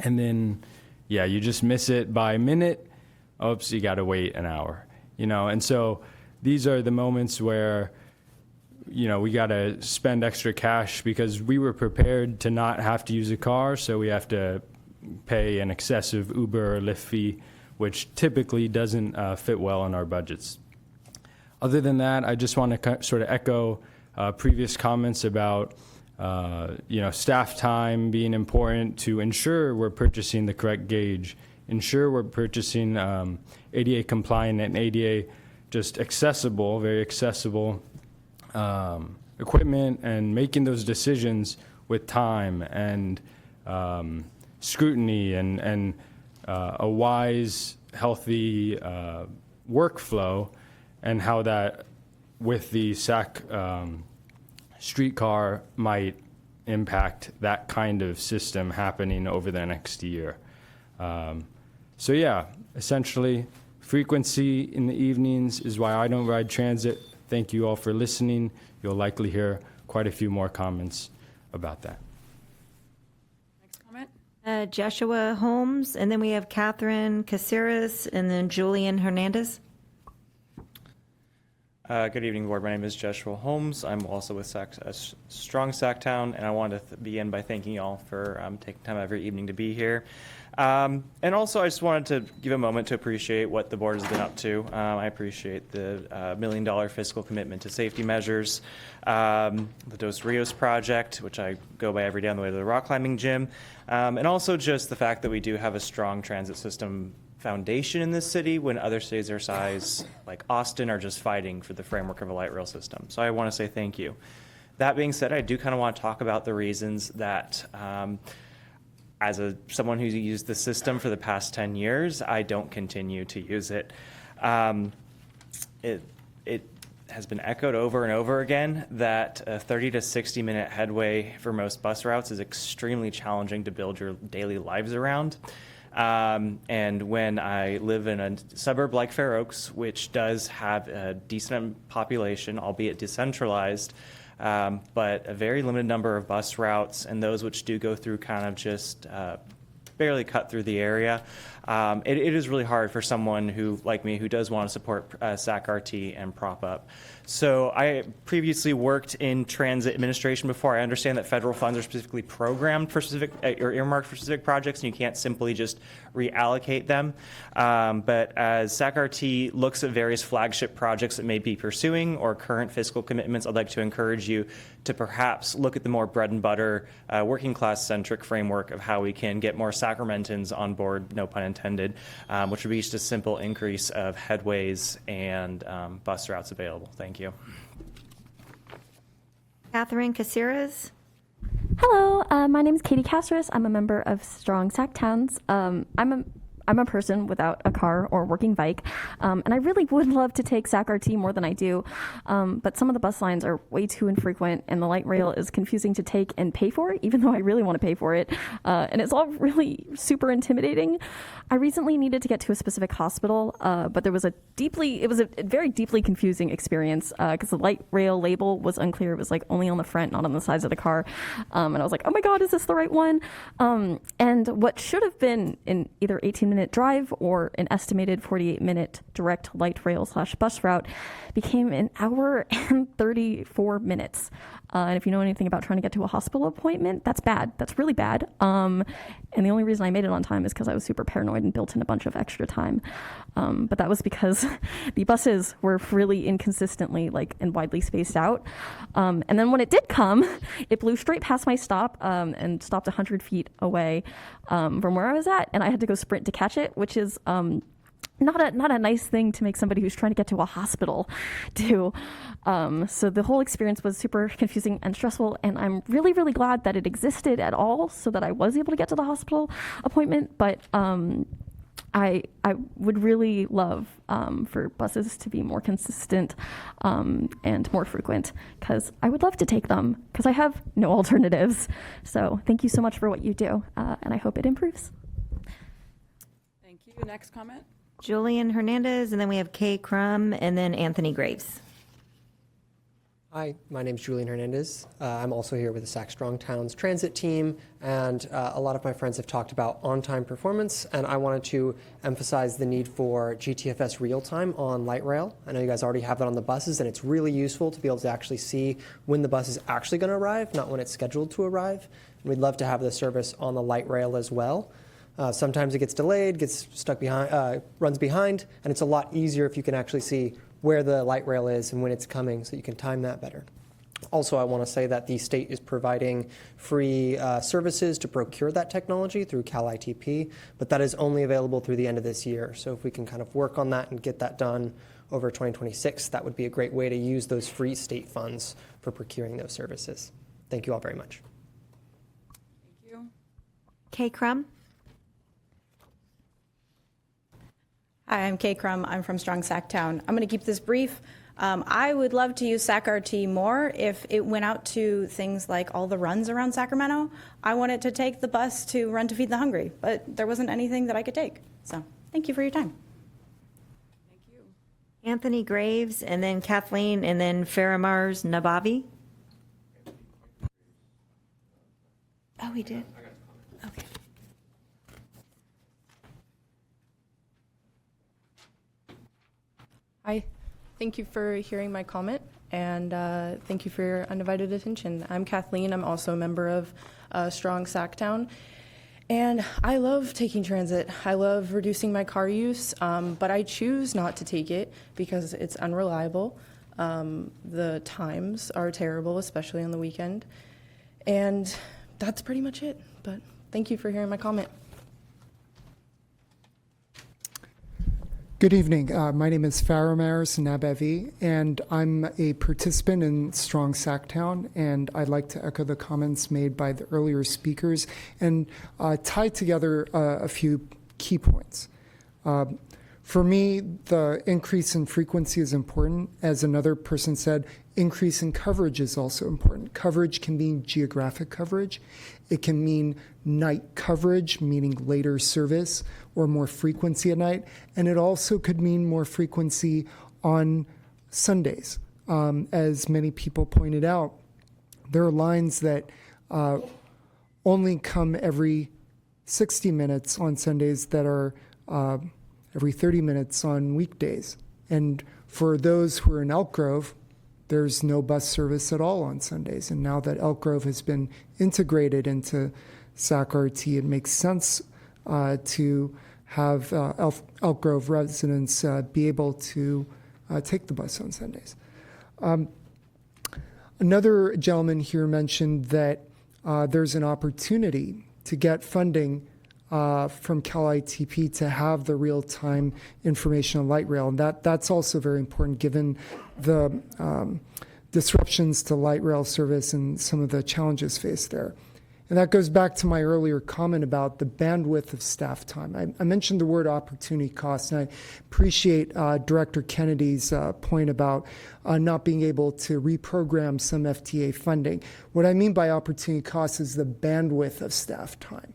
and then, you just miss it by a minute. Oops, you got to wait an hour, And so these are the moments where, we got to spend extra cash because we were prepared to not have to use a car, so we have to pay an excessive Uber or Lyft fee, which typically doesn't fit well in our budgets. Other than that, I just want to sort of echo previous comments about staff time being important to ensure we're purchasing the correct gauge, ensure we're purchasing ADA compliant and ADA just accessible, very accessible equipment, and making those decisions with time and scrutiny and a wise, healthy workflow, and how that with the SAC streetcar might impact that kind of system happening over the next year. Essentially, frequency in the evenings is why I don't ride transit. Thank you all for listening. You'll likely hear quite a few more comments about that. Next comment. Joshua Holmes, and then we have Catherine Caceres, and then Julian Hernandez. Good evening, Board. My name is Joshua Holmes. I'm also with Strong Sacktown, and I want to begin by thanking you all for taking time every evening to be here. And also, I just wanted to give a moment to appreciate what the Board has been up to. I appreciate the $1 million fiscal commitment to safety measures, the Dos Rios project, which I go by every day on the way to the rock climbing gym, and also just the fact that we do have a strong transit system foundation in this city when other cities our size, like Austin, are just fighting for the framework of a light rail system. So I want to say thank you. That being said, I do kind of want to talk about the reasons that, as someone who's used the system for the past 10 years, I don't continue to use it. It has been echoed over and over again that a 30 to 60 minute headway for most bus routes is extremely challenging to build your daily lives around. And when I live in a suburb like Fair Oaks, which does have a decent population, albeit decentralized, but a very limited number of bus routes, and those which do go through kind of just barely cut through the area, it is really hard for someone who, like me, who does want to support SAC-RT and prop up. So I previously worked in transit administration before. I understand that federal funds are specifically programmed for specific or earmarked for specific projects, and you can't simply just reallocate them. But as SAC-RT looks at various flagship projects it may be pursuing or current fiscal commitments, I'd like to encourage you to perhaps look at the more bread and butter, working class centric framework of how we can get more Sacramentans on board, no pun intended, which would be just a simple increase of headways and bus routes available. Thank you. Catherine Caceres. Hello, my name is Katie Castros. I'm a member of Strong Sacktowns. I'm a person without a car or working bike, and I really would love to take SAC-RT more than I do, but some of the bus lines are way too infrequent, and the light rail is confusing to take and pay for, even though I really want to pay for it, and it's all really super intimidating. I recently needed to get to a specific hospital, but it was a very deeply confusing experience because the light rail label was unclear. It was like only on the front, not on the sides of the car, and I was like, oh my God, is this the right one? And what should have been in either 18 minutes minute drive or an estimated 48-minute direct light rail / bus route became an hour and 34 minutes. And if you know anything about trying to get to a hospital appointment, that's bad. That's really bad. And the only reason I made it on time is because I was super paranoid and built in a bunch of extra time. But that was because the buses were really inconsistently and widely spaced out. And then when it did come, it blew straight past my stop and stopped 100 feet away from where I was at. And I had to go sprint to catch it, which is not a nice thing to make somebody who's trying to get to a hospital do. So the whole experience was super confusing and stressful, and I'm really, really glad that it existed at all so that I was able to get to the hospital appointment. But I would really love for buses to be more consistent and more frequent, because I would love to take them because I have no alternatives. So thank you so much for what you do, and I hope it improves. Thank you. Next comment? Julian Hernandez, and then we have Kay Crum, and then Anthony Graves. Hi, my name is Julian Hernandez. I'm also here with the Sac Strong Towns Transit team, and a lot of my friends have talked about on-time performance, and I wanted to emphasize the need for GTFS real-time on light rail. I know you guys already have that on the buses, and it's really useful to be able to actually see when the bus is actually going to arrive, not when it's scheduled to arrive. And we'd love to have this service on the light rail as well. Sometimes it gets delayed, gets stuck behind, runs behind, and it's a lot easier if you can actually see where the light rail is and when it's coming, so you can time that better. Also, I want to say that the state is providing free services to procure that technology through Cal ITP, but that is only available through the end of this year. So if we can kind of work on that and get that done over 2026, that would be a great way to use those free state funds for procuring those services. Thank you all very much. Thank you. Kay Crum. Hi, I'm Kay Crum. I'm from Strong Sacktown. I'm going to keep this brief. I would love to use SAC-RT more if it went out to things like all the runs around Sacramento. I wanted to take the bus to Run to Feed the Hungry, but there wasn't anything that I could take. So thank you for your time. Thank you. Anthony Graves, and then Kathleen, and then Faramars Nabavi. Oh, we did? Okay. Hi, thank you for hearing my comment, and thank you for your undivided attention. I'm Kathleen. I'm also a member of Strong Sacktown, and I love taking transit. I love reducing my car use, but I choose not to take it because it's unreliable. The times are terrible, especially on the weekend, and that's pretty much it. But thank you for hearing my comment. Good evening. My name is Faramars Nabavi, and I'm a participant in Strong Sacktown, and I'd like to echo the comments made by the earlier speakers and tie together a few key points. For me, the increase in frequency is important. As another person said, increase in coverage is also important. Coverage can mean geographic coverage. It can mean night coverage, meaning later service or more frequency at night. And it also could mean more frequency on Sundays. As many people pointed out, there are lines that only come every 60 minutes on Sundays that are every 30 minutes on weekdays. And for those who are in Elk Grove, there's no bus service at all on Sundays. And now that Elk Grove has been integrated into SAC-RT, it makes sense to have Elk Grove residents be able to take the bus on Sundays. Another gentleman here mentioned that there's an opportunity to get funding from Cal ITP to have the real-time information on light rail. And that's also very important given the disruptions to light rail service and some of the challenges faced there. And that goes back to my earlier comment about the bandwidth of staff time. I mentioned the word opportunity cost, and I appreciate Director Kennedy's point about not being able to reprogram some FTA funding. What I mean by opportunity cost is the bandwidth of staff time.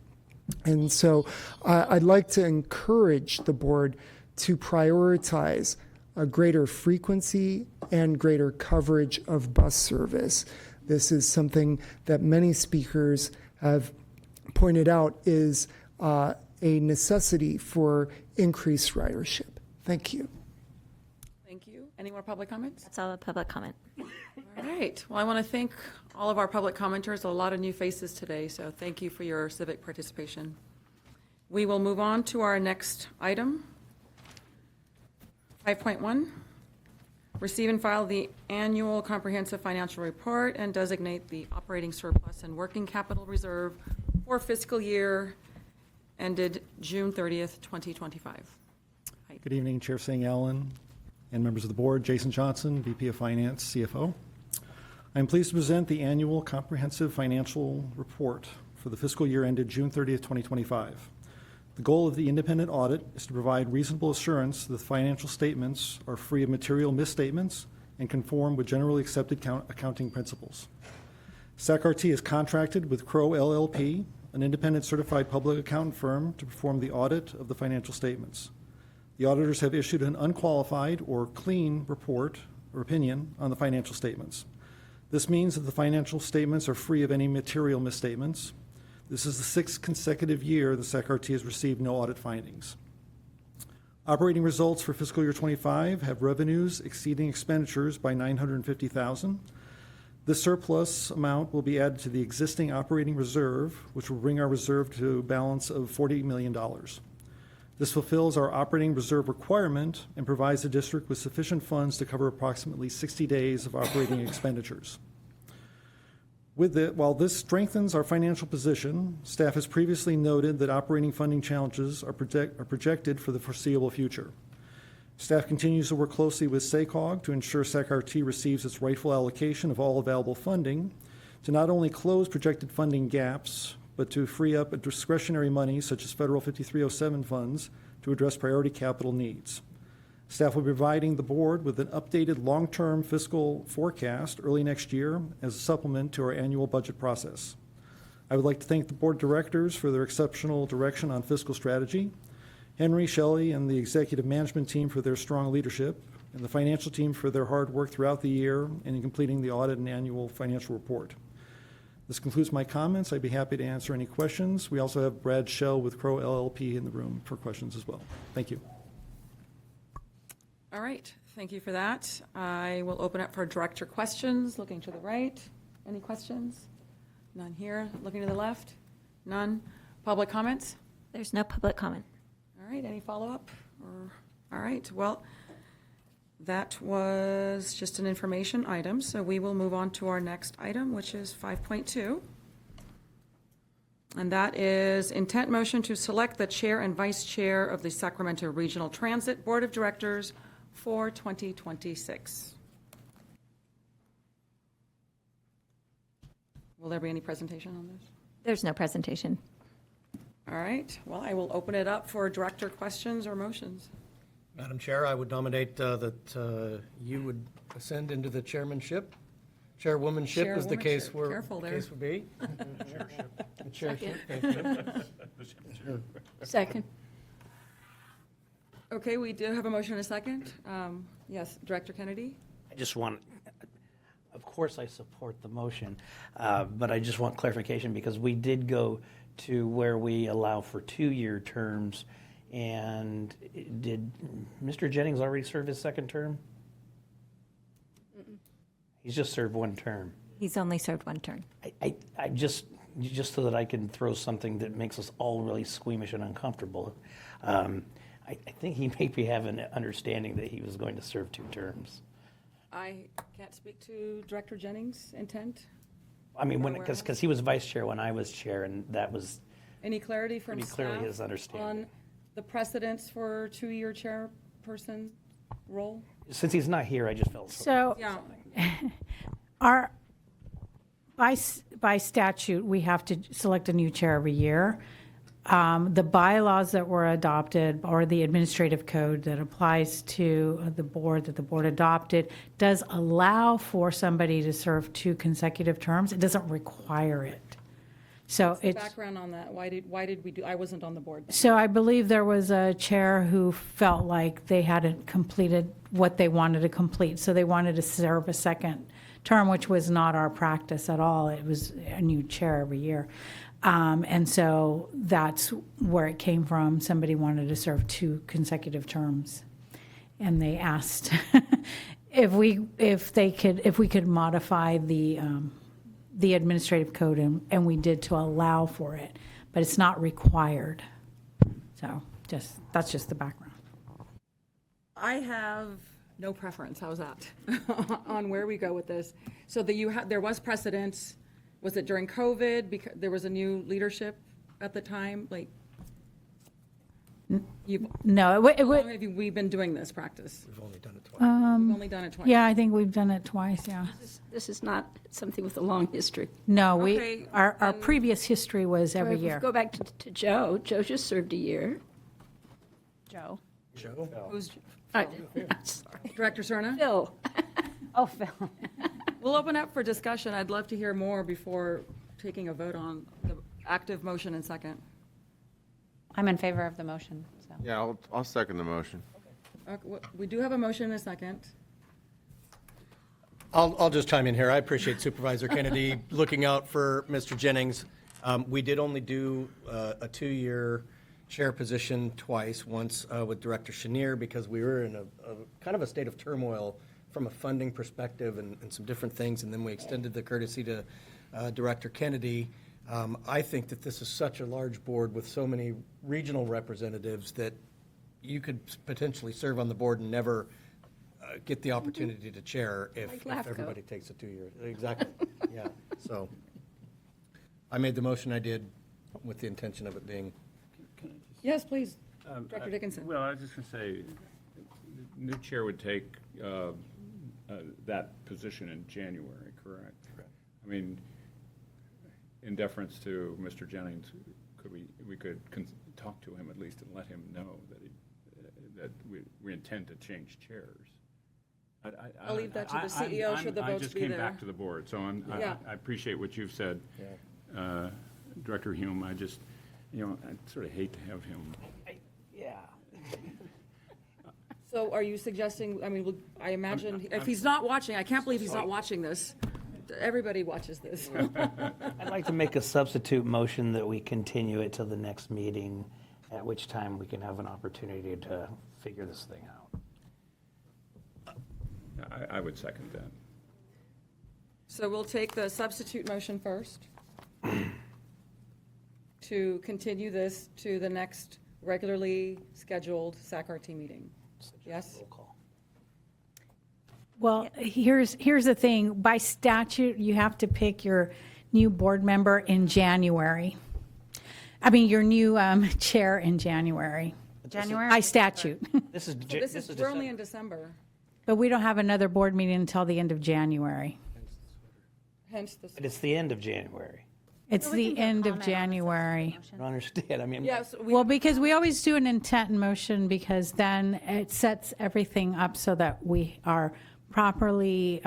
And so I'd like to encourage the board to prioritize a greater frequency and greater coverage of bus service. This is something that many speakers have pointed out is a necessity for increased ridership. Thank you. Thank you. Any more public comments? That's all the public comment. All right. Well, I want to thank all of our public commenters, a lot of new faces today, so thank you for your civic participation. We will move on to our next item. 5.1, receive and file the annual comprehensive financial report and designate the operating surplus and working capital reserve for fiscal year ended June 30th, 2025. Hi. Good evening, Chair Sang Allen and members of the board. Jason Johnson, VP of Finance, CFO. I'm pleased to present the annual comprehensive financial report for the fiscal year ended June 30th, 2025. The goal of the independent audit is to provide reasonable assurance that the financial statements are free of material misstatements and conform with generally accepted accounting principles. SACRT is contracted with Crowe LLP, an independent certified public accountant firm, to perform the audit of the financial statements. The auditors have issued an unqualified or clean report or opinion on the financial statements. This means that the financial statements are free of any material misstatements. This is the sixth consecutive year the SACRT has received no audit findings. Operating results for fiscal year 25 have revenues exceeding expenditures by $950,000. This surplus amount will be added to the existing operating reserve, which will bring our reserve to a balance of $40 million. This fulfills our operating reserve requirement and provides the district with sufficient funds to cover approximately 60 days of operating expenditures. While this strengthens our financial position, staff has previously noted that operating funding challenges are projected for the foreseeable future. Staff continues to work closely with SACOG to ensure SACRT receives its rightful allocation of all available funding to not only close projected funding gaps, but to free up discretionary money such as federal 5307 funds to address priority capital needs. Staff will be providing the board with an updated long-term fiscal forecast early next year as a supplement to our annual budget process. I would like to thank the board directors for their exceptional direction on fiscal strategy, Henry, Shelley, and the executive management team for their strong leadership, and the financial team for their hard work throughout the year and in completing the audit and annual financial report. This concludes my comments. I'd be happy to answer any questions. We also have Brad Shell with Crowe LLP in the room for questions as well. Thank you. All right, thank you for that. I will open up for director questions, looking to the right. Any questions? None here. Looking to the left? None. Public comments? There's no public comment. All right, any follow-up? All right, well, that was just an information item, so we will move on to our next item, which is 5.2. And that is intent motion to select the chair and vice chair of the Sacramento Regional Transit Board of Directors for 2026. Will there be any presentation on this? There's no presentation. All right, well, I will open it up for director questions or motions. Madam Chair, I would nominate that you would ascend into the chairmanship. Chairwomanship, as the case were. Careful there. Case would be. The chairship. Thank you. Second. Okay, we do have a motion and a second. Yes, Director Kennedy? I just want, of course I support the motion, but I just want clarification because we did go to where we allow for 2-year terms. And did Mr. Jennings already serve his second term? He's just served 1 term. He's only served 1 term. I just so that I can throw something that makes us all really squeamish and uncomfortable. I think he maybe have an understanding that he was going to serve 2 terms. I can't speak to Director Jennings' intent. I mean, because he was vice chair when I was chair, and that was Any clarity from pretty clearly staff his understanding. on the precedence for 2-year chairperson role? Since he's not here, I just felt So, Yeah. by statute, we have to select a new chair every year. The bylaws that were adopted, or the administrative code that applies to the board, that the board adopted, does allow for somebody to serve 2 consecutive terms. It doesn't require it. So What's the it's background on that? Why did we do? I wasn't on the board. So I believe there was a chair who felt like they hadn't completed what they wanted to complete, so they wanted to serve a second term, which was not our practice at all. It was a new chair every year. And so that's where it came from. Somebody wanted to serve 2 consecutive terms. And they asked if we could modify the administrative code, and we did, to allow for it, but it's not required. So that's just the background. I have no preference, how's that, on where we go with this. So there was precedence, was it during COVID, because there was a new leadership at the time, like? No, How long have we been doing this practice? We've only done it twice. We've only done it twice. Yeah, I think we've done it twice, yeah. This is not something with a long history. No, Okay, our previous history was every If we year. go back to Joe. Joe just served a year. Joe. Joe? Who's, I'm sorry. Director Cerna? Phil. Oh, Phil. We'll open up for discussion. I'd love to hear more before taking a vote on the active motion and second. I'm in favor of the motion, so. Yeah, I'll second the motion. We do have a motion and a second. I'll just chime in here. I appreciate Supervisor Kennedy looking out for Mr. Jennings. We did only do a 2-year chair position twice, once with Director Chenier, because we were in a kind of a state of turmoil from a funding perspective and some different things, and then we extended the courtesy to Director Kennedy. I think that this is such a large board with so many regional representatives that you could potentially serve on the board and never get the opportunity to chair if everybody takes a 2-year. Exactly, yeah. So I made the motion I did with the intention of it being. Yes, please, Director Dickinson. Well, I was just going to say, the new chair would take that position in January, correct? Correct. I mean, in deference to Mr. Jennings, we could talk to him at least and let him know that we intend to change chairs. I'll leave that to the CEO should the votes be there. I just came back to the board, so I appreciate what you've said, Director Hume. I just, I sort of hate to have him. Yeah. So are you suggesting, I imagine, if he's not watching, I can't believe he's not watching this. Everybody watches this. I'd like to make a substitute motion that we continue it till the next meeting, at which time we can have an opportunity to figure this thing out. I would second that. So we'll take the substitute motion first to continue this to the next regularly scheduled SAC-RT meeting. Yes? Roll call. Well, here's the thing. By statute, you have to pick your new board member in January. I mean, your new chair in January. January? By statute. We're only in December, But we don't have another board meeting until the end of January. hence the. But it's the end of January. It's the end of January. I don't understand. I mean, Yes, Well, because we always do an intent and motion, because then it sets everything up so that we are properly,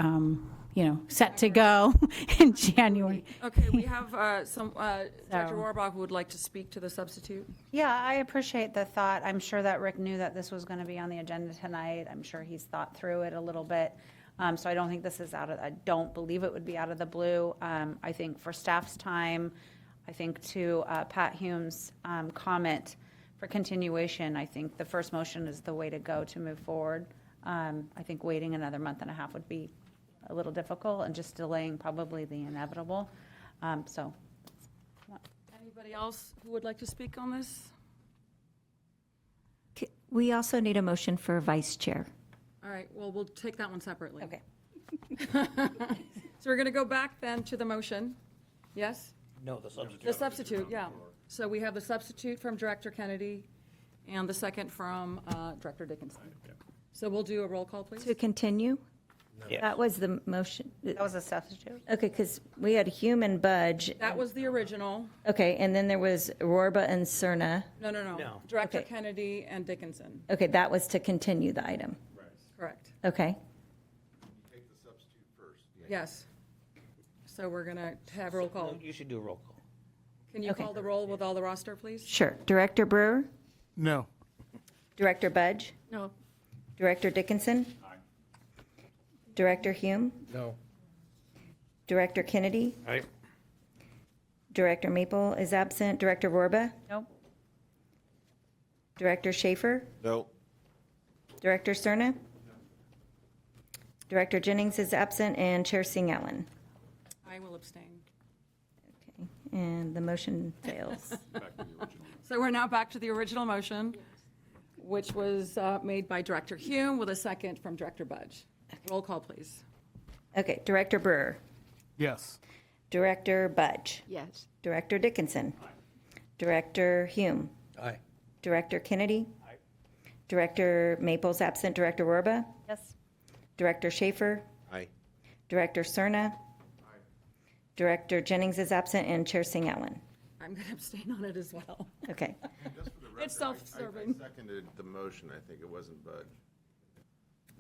set to go in January. Okay, we have Dr. Rohrbach who would like to speak to the substitute. Yeah, I appreciate the thought. I'm sure that Rick knew that this was going to be on the agenda tonight. I'm sure he's thought through it a little bit. So I don't think this is I don't believe it would be out of the blue. I think for staff's time, I think to Pat Hume's comment for continuation, I think the first motion is the way to go to move forward. I think waiting another month and a half would be a little difficult and just delaying probably the inevitable. Anybody else who would like to speak on this? We also need a motion for vice chair. All right, well, we'll take that one separately. Okay. So we're going to go back then to the motion. Yes? no, the substitute. The substitute, yeah. So we have the substitute from Director Kennedy and the second from Director Dickinson. So we'll do a roll call, please. To continue? Yes. That was the motion. That was a substitute. Okay, because we had Hume and Budge. That was the original. Okay, and then there was Rorba and Cerna. No. No. Director Okay. Kennedy and Dickinson. Okay, that was to continue the item. Correct. Okay. Yes. So we're going to have roll call. You should do a roll call. Can you call the roll with all the roster, please? Sure. Director Brewer? No. Director Budge? No. Director Dickinson? Director Hume? No. Director Kennedy? Aye. Director Maple is absent. Director Vorba? Nope. Director Schaefer? No. Director Cerna? Director Jennings is absent, and Chair Singh Allen. I will abstain. Okay, and the motion fails. So we're now back to the original motion, which was made by Director Hume with a second from Director Budge. Roll call, please. Okay, Director Brewer. Yes. Director Budge. Yes. Director Dickinson. Director Hume. Aye. Director Kennedy. Director Maples absent. Director Werba. Yes. Director Schaefer. Aye. Director Cerna. Director Jennings is absent, and Chair Singh Allen. I'm going to abstain on it as well. Okay. Just for the record, It's self-serving. I seconded the motion. I think it wasn't Bud.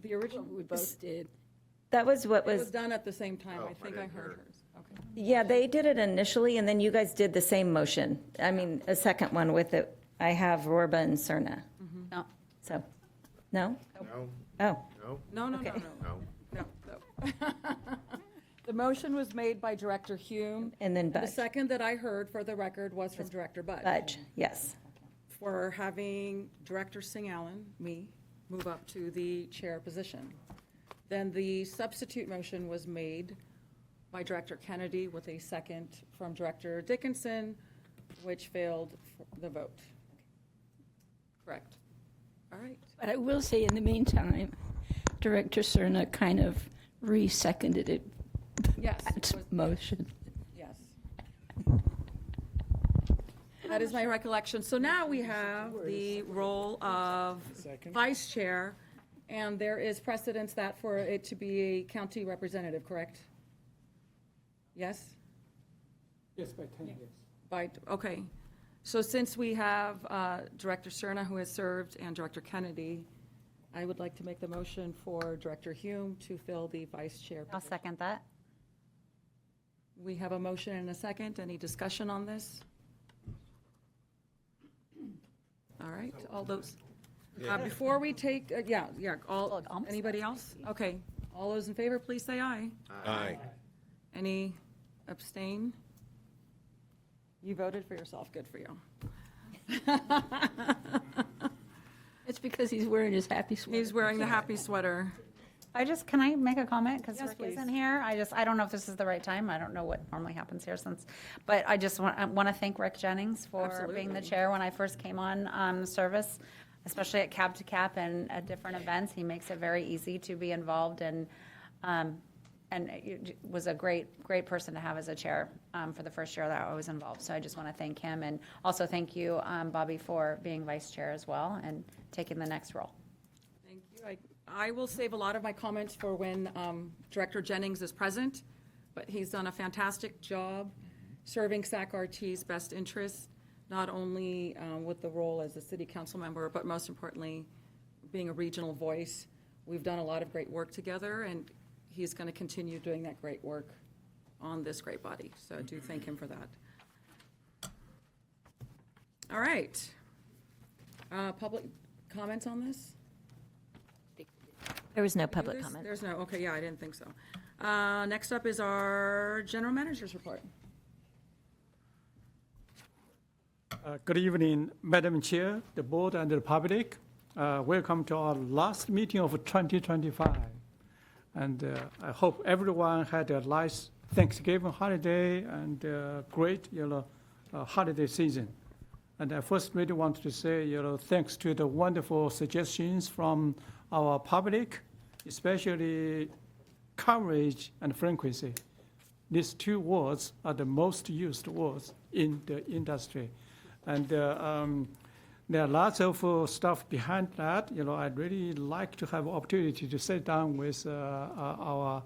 The original, We both did. That was what it was was, done at the same time. Oh, I think I I didn't heard hear. hers. Okay. yeah, they did it initially, and then you guys did the same motion. I mean, a second one with it. I have Werba and Cerna. No. So, no? No. Oh, No. No, no, no, Okay. no. No. No, no. The motion was made by Director Hume. and then The Budge. second that I heard for the record was from Director Budge. Budge, yes. For having Director Singh Allen, me, move up to the chair position. Then the substitute motion was made by Director Kennedy with a second from Director Dickinson, which failed the vote. Correct. All right. But I will say, in the meantime, Director Cerna kind of re-seconded it. Yes. That motion. Yes. That is my recollection. So now we have the role of vice chair, and there is precedence that for it to be a county representative, correct? Yes? Yes, by 10 years. Okay. So since we have Director Cerna, who has served, and Director Kennedy, I would like to make the motion for Director Hume to fill the vice chair I'll position. second that. We have a motion and a second. Any discussion on this? All right, all those, before we take, anybody else? Okay, all those in favor, please say aye. Aye. Any abstain? You voted for yourself, good for you. It's because he's wearing his happy sweater. He's wearing the happy sweater. Can I make a comment? Because Yes, Rick please. isn't here. I don't know if this is the right time. I don't know what normally happens here but I just want to thank Rick Jennings for being the Absolutely. chair when I first came on service, especially at Cab to Cap and at different events. He makes it very easy to be involved and it was a great person to have as a chair for the first year that I was involved. So I just want to thank him and also thank you, Bobby, for being vice chair as well and taking the next role. Thank you. I will save a lot of my comments for when Director Jennings is present, but he's done a fantastic job serving SAC-RT's best interests, not only with the role as a city council member, but most importantly, being a regional voice. We've done a lot of great work together, and he's going to continue doing that great work on this great body. So I do thank him for that. All right. Public comments on this? There was no Did we do public this? comment. There's no, okay, yeah, I didn't think so. Next up is our general manager's report. Good evening, Madam Chair, the board, and the public. Welcome to our last meeting of 2025. And I hope everyone had a nice Thanksgiving holiday and great, holiday season. And I first really want to say, thanks to the wonderful suggestions from our public, especially coverage and frequency. These two words are the most used words in the industry. And there are lots of stuff behind that. I'd really like to have opportunity to sit down with our,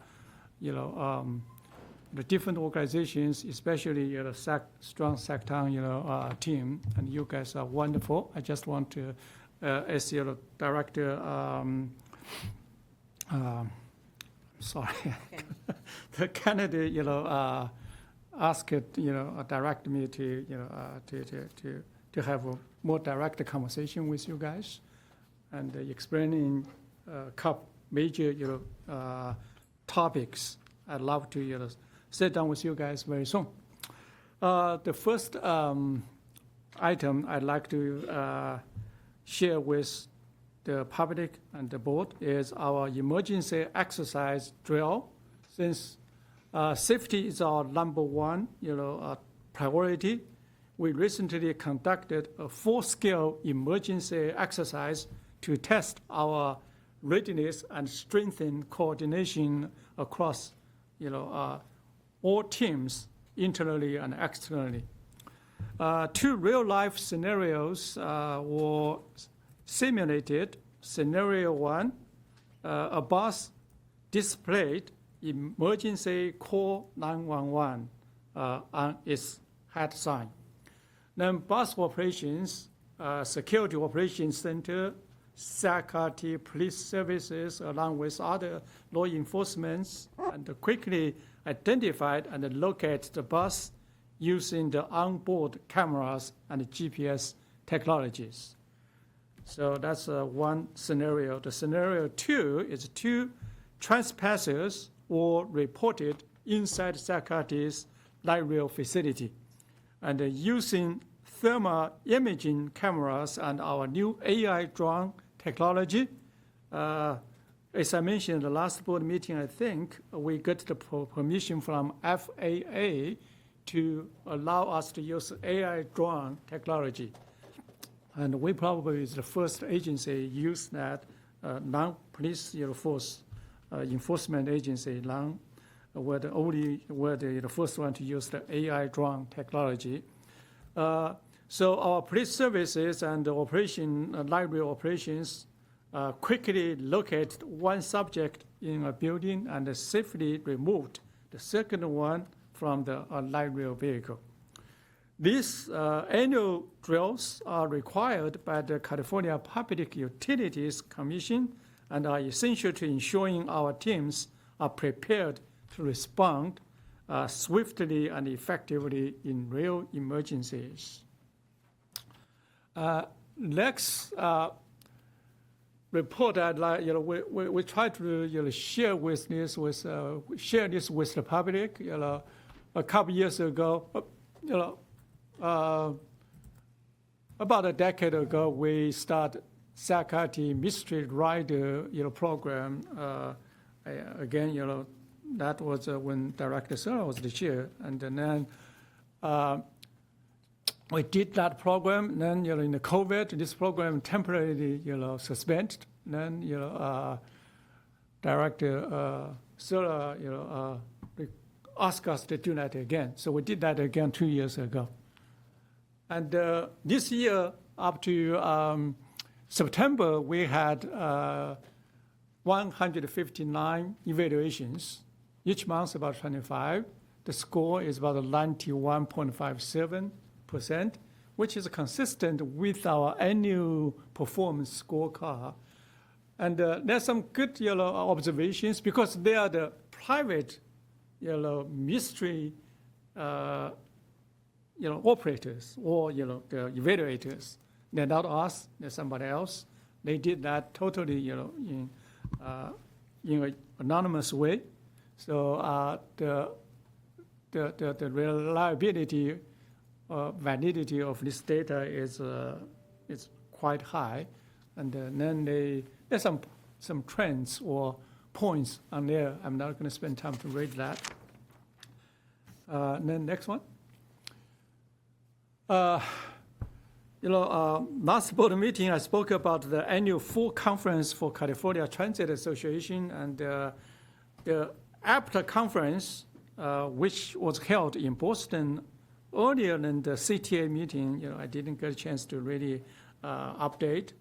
the different organizations, especially Strong Sacktown, team. And you guys are wonderful. I just want to, as your director, sorry, the candidate, asked, direct me to, to have a more direct conversation with you guys and explaining a couple major, topics. I'd love to, sit down with you guys very soon. The first item I'd like to share with the public and the board is our emergency exercise drill. Since safety is our number one, priority, we recently conducted a full-scale emergency exercise to test our readiness and strengthen coordination across, all teams, internally and externally. Two real-life scenarios were simulated. Scenario one, a bus displayed emergency call 911 on its head sign. Then bus operations, security operations center, Sacramento police services, along with other law enforcement, and quickly identified and located the bus using the onboard cameras and GPS technologies. So that's one scenario. The scenario two is two trespassers were reported inside Sacarte's light rail facility. And using thermal imaging cameras and our new AI drone technology, as I mentioned in the last board meeting, I think we got the permission from FAA to allow us to use AI drone technology. And we probably is the first agency use that, non-police force enforcement agency, we're the first one to use the AI drone technology. So our police services and the light rail operations quickly located one subject in a building and safely removed the second one from the light rail vehicle. These annual drills are required by the California Public Utilities Commission and are essential to ensuring our teams are prepared to respond swiftly and effectively in real emergencies. Next report, I'd like, we try to share this with the public. A couple years ago, about a decade ago, we started Sacramento Mystery Rider, program. Again, that was when Director Serna was the chair, and then we did that program. Then, in the COVID, this program temporarily, suspended. Then, Director Serna, asked us to do that again. So we did that again 2 years ago. And this year, up to September, we had 159 evaluations. Each month, about 25. The score is about 91.57%, which is consistent with our annual performance scorecard. And there's some good observations because they are the private mystery operators or the evaluators. They're not us, they're somebody else. They did that totally in an anonymous way. So the reliability, validity of this data is quite high, and then there's some trends or points on there. I'm not going to spend time to read that. Then next one. Last board meeting, I spoke about the annual full conference for California Transit Association, and the APTA conference, which was held in Boston earlier than the CTA meeting. I didn't get a chance to really update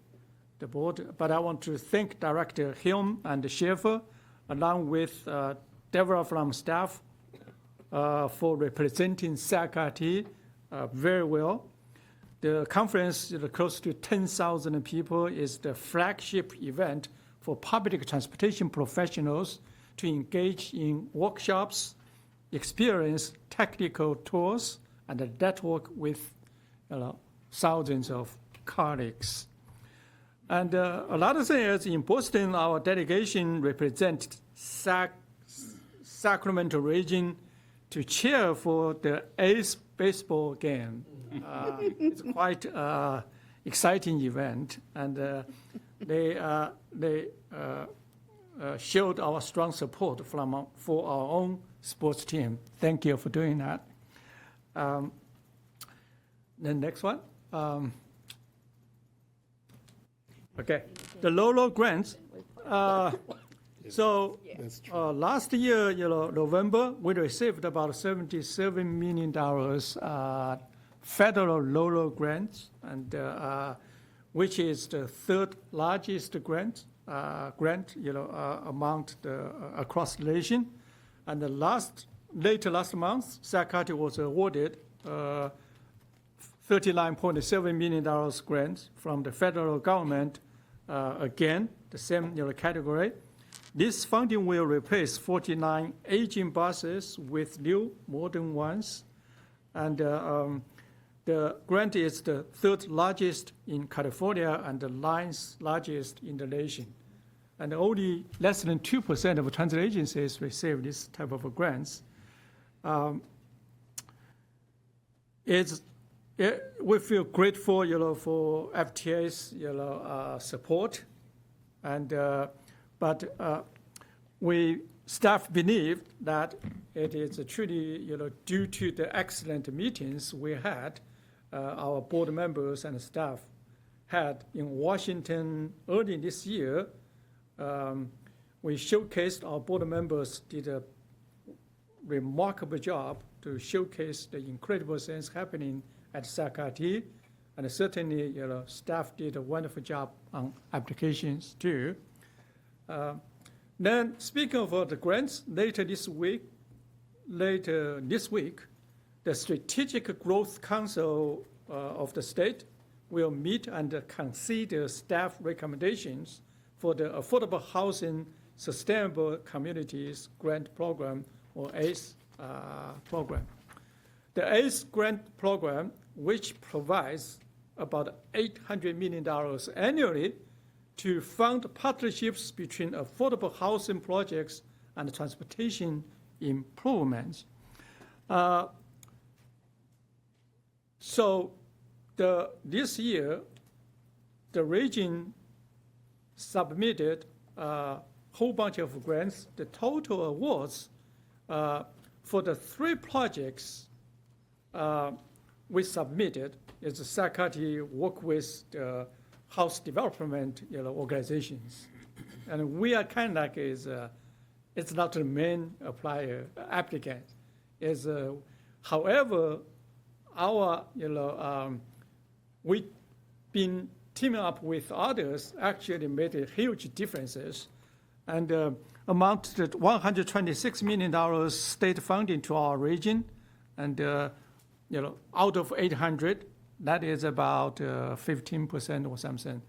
the board, but I want to thank Director Hume and Schaefer, along with Deborah from staff, for representing Sacramento very well. The conference, close to 10,000 people, is the flagship event for public transportation professionals to engage in workshops, experience technical tours, and network with thousands of colleagues. And another thing is, in Boston, our delegation represents Sacramento region to cheer for the A's baseball game. It's quite exciting event, and they showed our strong support for our own sports team. Thank you for doing that. The next one. Okay, the Lolo grants. So last year, November, we received about $77 million federal Lolo grants, and which is the third largest grant amount across the nation. And late last month, Sac County was awarded $39.7 million grants from the federal government. Again, the same category. This funding will replace 49 aging buses with new modern ones. And the grant is the third largest in California and the ninth largest in the nation. And only less than 2% of transit agencies receive this type of grants. We feel grateful, for FTA's, support, and but we staff believe that it is truly, due to the excellent meetings we had, our board members and staff had in Washington early this year. We showcased our board members did a remarkable job to showcase the incredible things happening at Sac County, and certainly, staff did a wonderful job on applications too. Then, speaking of the grants, later this week, the Strategic Growth Council of the state will meet and consider staff recommendations for the Affordable Housing Sustainable Communities Grant Program, or ACE program. The ACE grant program, which provides about $800 million annually to fund partnerships between affordable housing projects and transportation improvements. So this year, the region submitted a whole bunch of grants. The total awards for the 3 projects we submitted is the Sac County work with the house development organizations. And we are kind of like it's not the main applicant. However, our, we've been teaming up with others actually made huge differences, and amounted to $126 million state funding to our region, and out of 800, that is about 15% or something.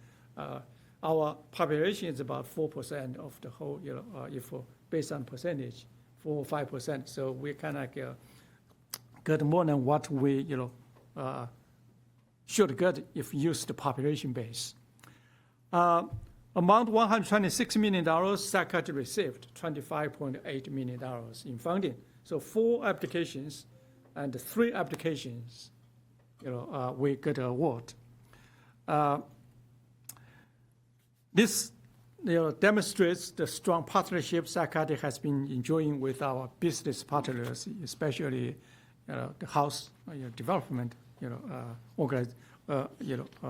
Our population is about 4% of the whole, if based on percentage, 4 or 5%. So we kind of get more than what we, should get if use the population base. Amount $126 million, Sac County received $25.8 million in funding. So 4 applications and 3 applications, we get an award. This demonstrates the strong partnership Sac County has been enjoying with our business partners, especially the house development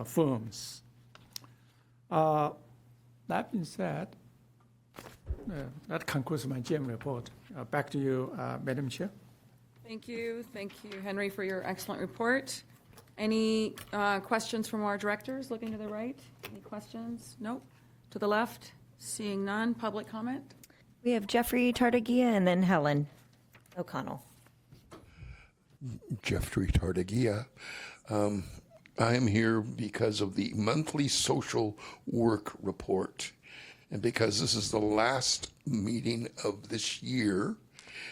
firms. That being said, that concludes my GM report. Back to you, Madam Chair. Thank you, Henry, for your excellent report. Any questions from our directors? Looking to the right. Any questions? Nope. To the left. Seeing none. Public comment. We have Jeffrey Tartagia and then Helen O'Connell. Jeffrey Tartagia. I am here because of the monthly social work report, and because this is the last meeting of this year,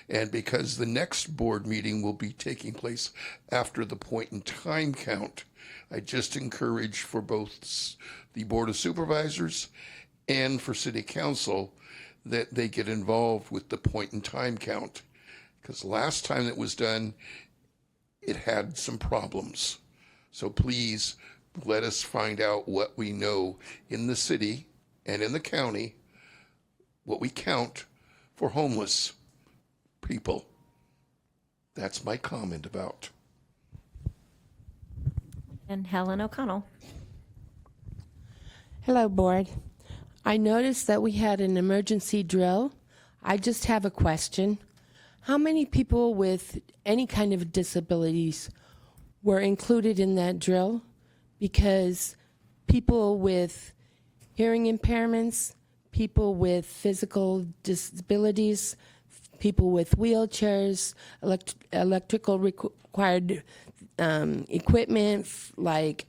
and because the next board meeting will be taking place after the point in time count. I just encourage for both the Board of Supervisors and for City Council that they get involved with the point in time count, Because last time it was done, it had some problems. So please let us find out what we know in the city and in the county, what we count for homeless people. That's my comment about. And Helen O'Connell. Hello, Board. I noticed that we had an emergency drill. I just have a question. How many people with any kind of disabilities were included in that drill? Because people with hearing impairments, people with physical disabilities, people with wheelchairs, electrical required equipment like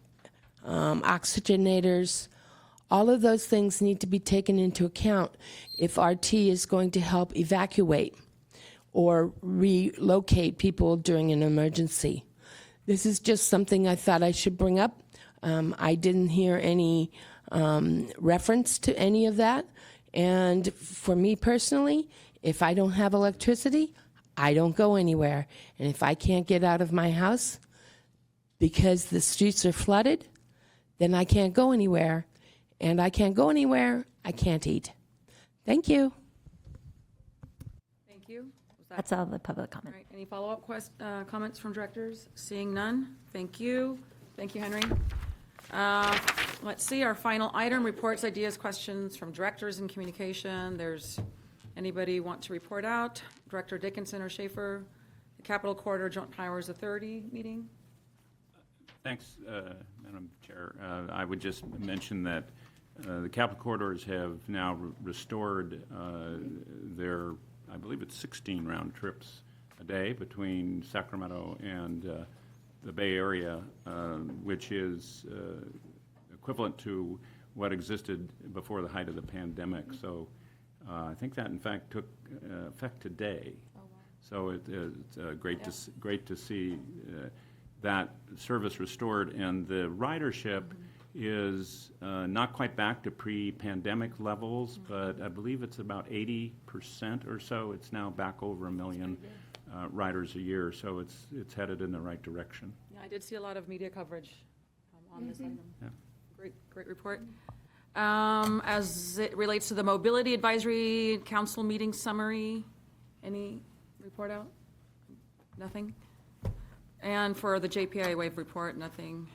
oxygenators, all of those things need to be taken into account if RT is going to help evacuate or relocate people during an emergency. This is just something I thought I should bring up. I didn't hear any reference to any of that. And for me personally, if I don't have electricity, I don't go anywhere. And if I can't get out of my house because the streets are flooded, then I can't go anywhere. And I can't go anywhere, I can't eat. Thank you. Thank you. That's all the public comment. All right, any follow-up comments from directors? Seeing none, thank you. Thank you, Henry. Let's see, our final item, reports, ideas, questions from directors in communication. There's anybody want to report out? Director Dickinson or Schaefer, the Capital Corridor Joint Powers Authority meeting? Thanks, Madam Chair. I would just mention that the Capital Corridors have now restored their, I believe it's 16 round trips a day between Sacramento and the Bay Area, which is equivalent to what existed before the height of the pandemic. So I think that, in fact, took effect today. So it's great to see that service restored, and the ridership is not quite back to pre-pandemic levels, but I believe it's about 80% or so. It's now back over 1 million riders a year, so it's headed in the right direction. Yeah, I did see a lot of media coverage on this item. Yeah. Great report. As it relates to the Mobility Advisory Council meeting summary, any report out? Nothing? And for the JPI wave report, nothing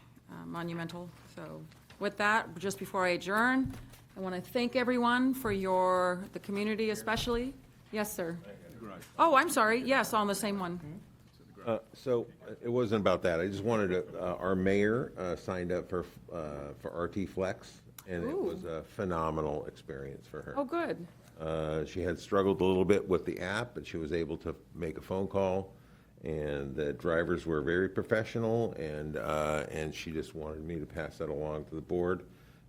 monumental. So with that, just before I adjourn, I want to thank everyone for the community especially. Yes, sir. Oh, I'm sorry. Yes, on the same one. So it wasn't about that. I just wanted to, our mayor signed up for RT Flex, and it was a phenomenal experience for her. Oh, good. She had struggled a little bit with the app, but she was able to make a phone call, and the drivers were very professional, and she just wanted me to pass that along to the board,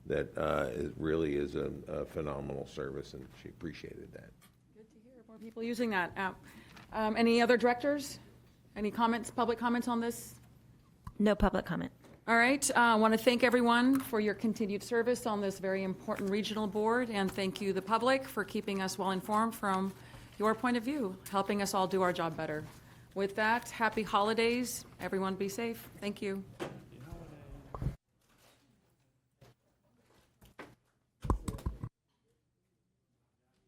that it really is a phenomenal service, and she appreciated that. Good to hear more people using that app. Any other directors? Any comments, public comments on this? No public comment. All right, I want to thank everyone for your continued service on this very important regional board, and thank you, the public, for keeping us well informed from your point of view, helping us all do our job better. With that, happy holidays. Everyone be safe. Thank you.